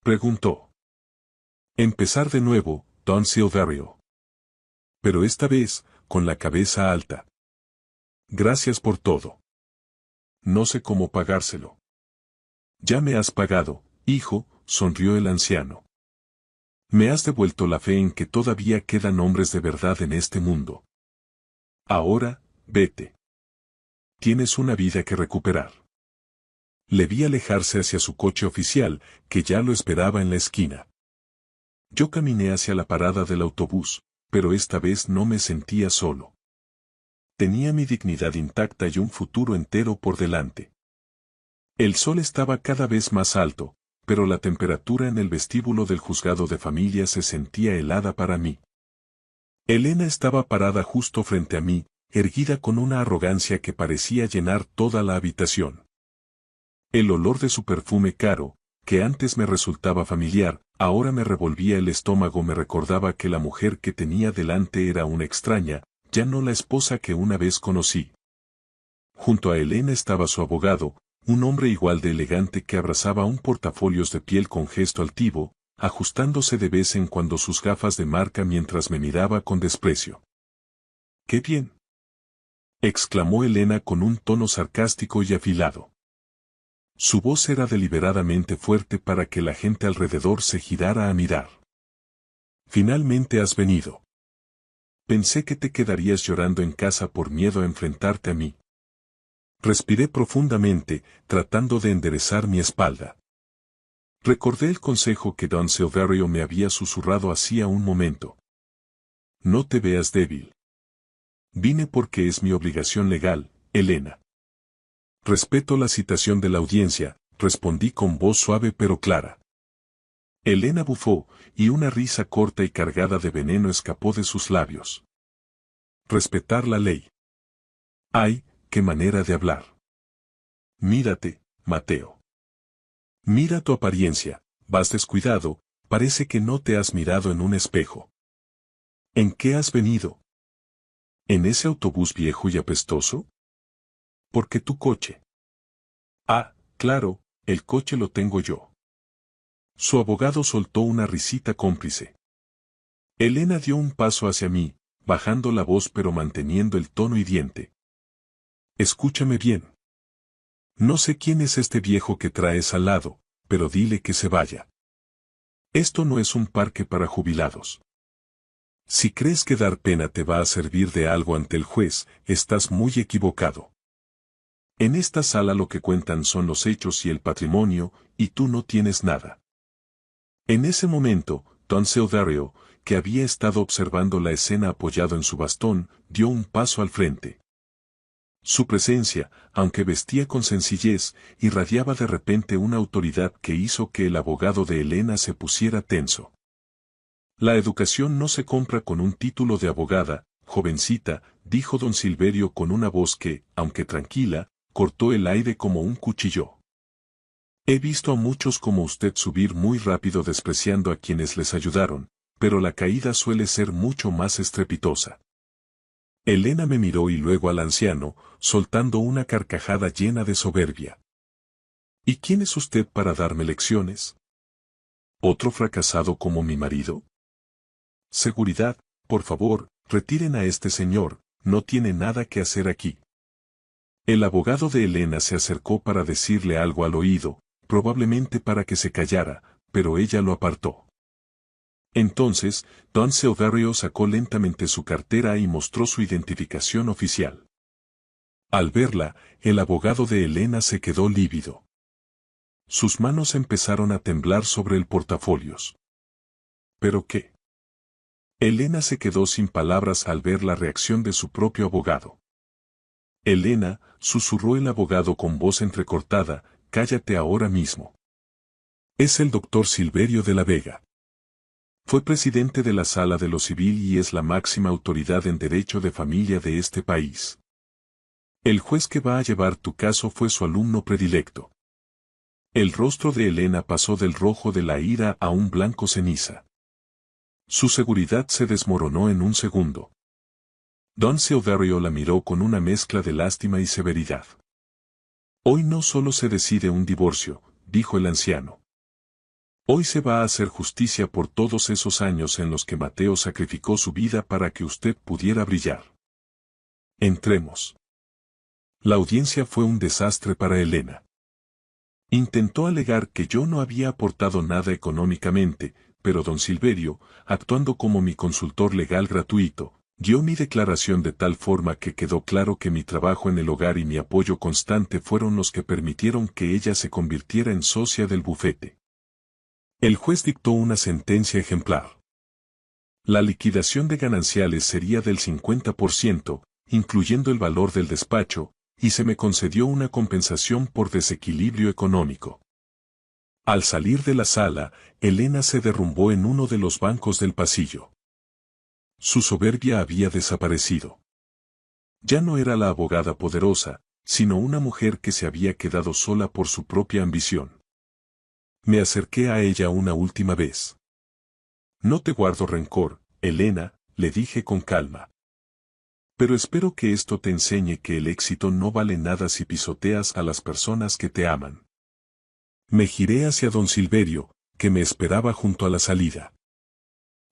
preguntó. Empezar de nuevo, don Silverio. Pero esta vez, con la cabeza alta. Gracias por todo. No sé cómo pagárselo. Ya me has pagado, hijo, sonrió el anciano. Me has devuelto la fe en que todavía quedan hombres de verdad en este mundo. Ahora, vete. Tienes una vida que recuperar. Le vi alejarse hacia su coche oficial, que ya lo esperaba en la esquina. Yo caminé hacia la parada del autobús, pero esta vez no me sentía solo. Tenía mi dignidad intacta y un futuro entero por delante. El sol estaba cada vez más alto, pero la temperatura en el vestíbulo del juzgado de familia se sentía helada para mí. Elena estaba parada justo frente a mí, erguida con una arrogancia que parecía llenar toda la habitación. El olor de su perfume caro, que antes me resultaba familiar, ahora me revolvía el estómago, me recordaba que la mujer que tenía delante era una extraña, ya no la esposa que una vez conocí. Junto a Elena estaba su abogado, un hombre igual de elegante que abrazaba un portafolios de piel con gesto altivo, ajustándose de vez en cuando sus gafas de marca mientras me miraba con desprecio. ¡Qué bien! exclamó Elena con un tono sarcástico y afilado. Su voz era deliberadamente fuerte para que la gente alrededor se girara a mirar. Finalmente has venido. Pensé que te quedarías llorando en casa por miedo a enfrentarte a mí. Respiré profundamente, tratando de enderezar mi espalda. Recordé el consejo que Don Silverio me había susurrado hacía un momento. No te veas débil. Vine porque es mi obligación legal, Elena. Respeto la citación de la audiencia, respondí con voz suave pero clara. Elena bufó, y una risa corta y cargada de veneno escapó de sus labios. Respetar la ley. ¡Ay, qué manera de hablar! Mírate, Mateo. Mira tu apariencia, vas descuidado, parece que no te has mirado en un espejo. ¿En qué has venido? ¿En ese autobús viejo y apestoso? ¿Por qué tu coche? Ah, claro, el coche lo tengo yo. Su abogado soltó una risita cómplice. Elena dio un paso hacia mí, bajando la voz pero manteniendo el tono hiriente. Escúchame bien. No sé quién es este viejo que traes al lado, pero dile que se vaya. Esto no es un parque para jubilados. Si crees que dar pena te va a servir de algo ante el juez, estás muy equivocado. En esta sala lo que cuentan son los hechos y el patrimonio, y tú no tienes nada. En ese momento, Don Silverio, que había estado observando la escena apoyado en su bastón, dio un paso al frente. Su presencia, aunque vestía con sencillez, irradiaba de repente una autoridad que hizo que el abogado de Elena se pusiera tenso. La educación no se compra con un título de abogada, jovencita, dijo don Silverio con una voz que, aunque tranquila, cortó el aire como un cuchillo. He visto a muchos como usted subir muy rápido despreciando a quienes les ayudaron, pero la caída suele ser mucho más estrepitosa. Elena me miró y luego al anciano, soltando una carcajada llena de soberbia. ¿Y quién es usted para darme lecciones? ¿Otro fracasado como mi marido? Seguridad, por favor, retiren a este señor, no tiene nada que hacer aquí. El abogado de Elena se acercó para decirle algo al oído, probablemente para que se callara, pero ella lo apartó. Entonces, Don Silverio sacó lentamente su cartera y mostró su identificación oficial. Al verla, el abogado de Elena se quedó lívido. Sus manos empezaron a temblar sobre el portafolios. ¿Pero qué? Elena se quedó sin palabras al ver la reacción de su propio abogado. Elena, susurró el abogado con voz entrecortada, cállate ahora mismo. Es el doctor Silverio de la Vega. Fue presidente de la Sala de lo Civil y es la máxima autoridad en derecho de familia de este país. El juez que va a llevar tu caso fue su alumno predilecto. El rostro de Elena pasó del rojo de la ira a un blanco ceniza. Su seguridad se desmoronó en un segundo. Don Silverio la miró con una mezcla de lástima y severidad. Hoy no solo se decide un divorcio, dijo el anciano. Hoy se va a hacer justicia por todos esos años en los que Mateo sacrificó su vida para que usted pudiera brillar. Entremos. La audiencia fue un desastre para Elena. Intentó alegar que yo no había aportado nada económicamente, pero don Silverio, actuando como mi consultor legal gratuito, dio mi declaración de tal forma que quedó claro que mi trabajo en el hogar y mi apoyo constante fueron los que permitieron que ella se convirtiera en socia del bufete. El juez dictó una sentencia ejemplar. La liquidación de gananciales sería del 50%, incluyendo el valor del despacho, y se me concedió una compensación por desequilibrio económico. Al salir de la sala, Elena se derrumbó en uno de los bancos del pasillo. Su soberbia había desaparecido. Ya no era la abogada poderosa, sino una mujer que se había quedado sola por su propia ambición. Me acerqué a ella una última vez. No te guardo rencor, Elena, le dije con calma. Pero espero que esto te enseñe que el éxito no vale nada si pisoteas a las personas que te aman. Me giré hacia don Silverio, que me esperaba junto a la salida.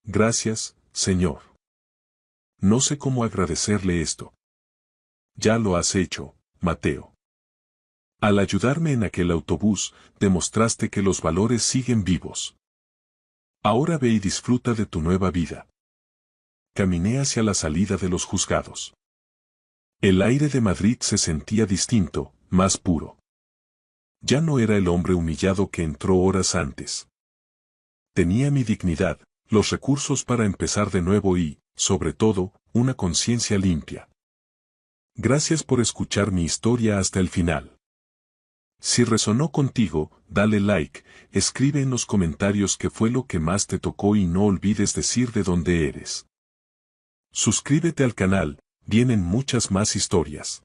Gracias, señor. No sé cómo agradecerle esto. Ya lo has hecho, Mateo. Al ayudarme en aquel autobús, demostraste que los valores siguen vivos. Ahora ve y disfruta de tu nueva vida. Caminé hacia la salida de los juzgados. El aire de Madrid se sentía distinto, más puro. Ya no era el hombre humillado que entró horas antes. Tenía mi dignidad, los recursos para empezar de nuevo y, sobre todo, una conciencia limpia. Gracias por escuchar mi historia hasta el final. Si resonó contigo, dale like, escribe en los comentarios qué fue lo que más te tocó y no olvides decir de dónde eres. Suscríbete al canal, vienen muchas más historias.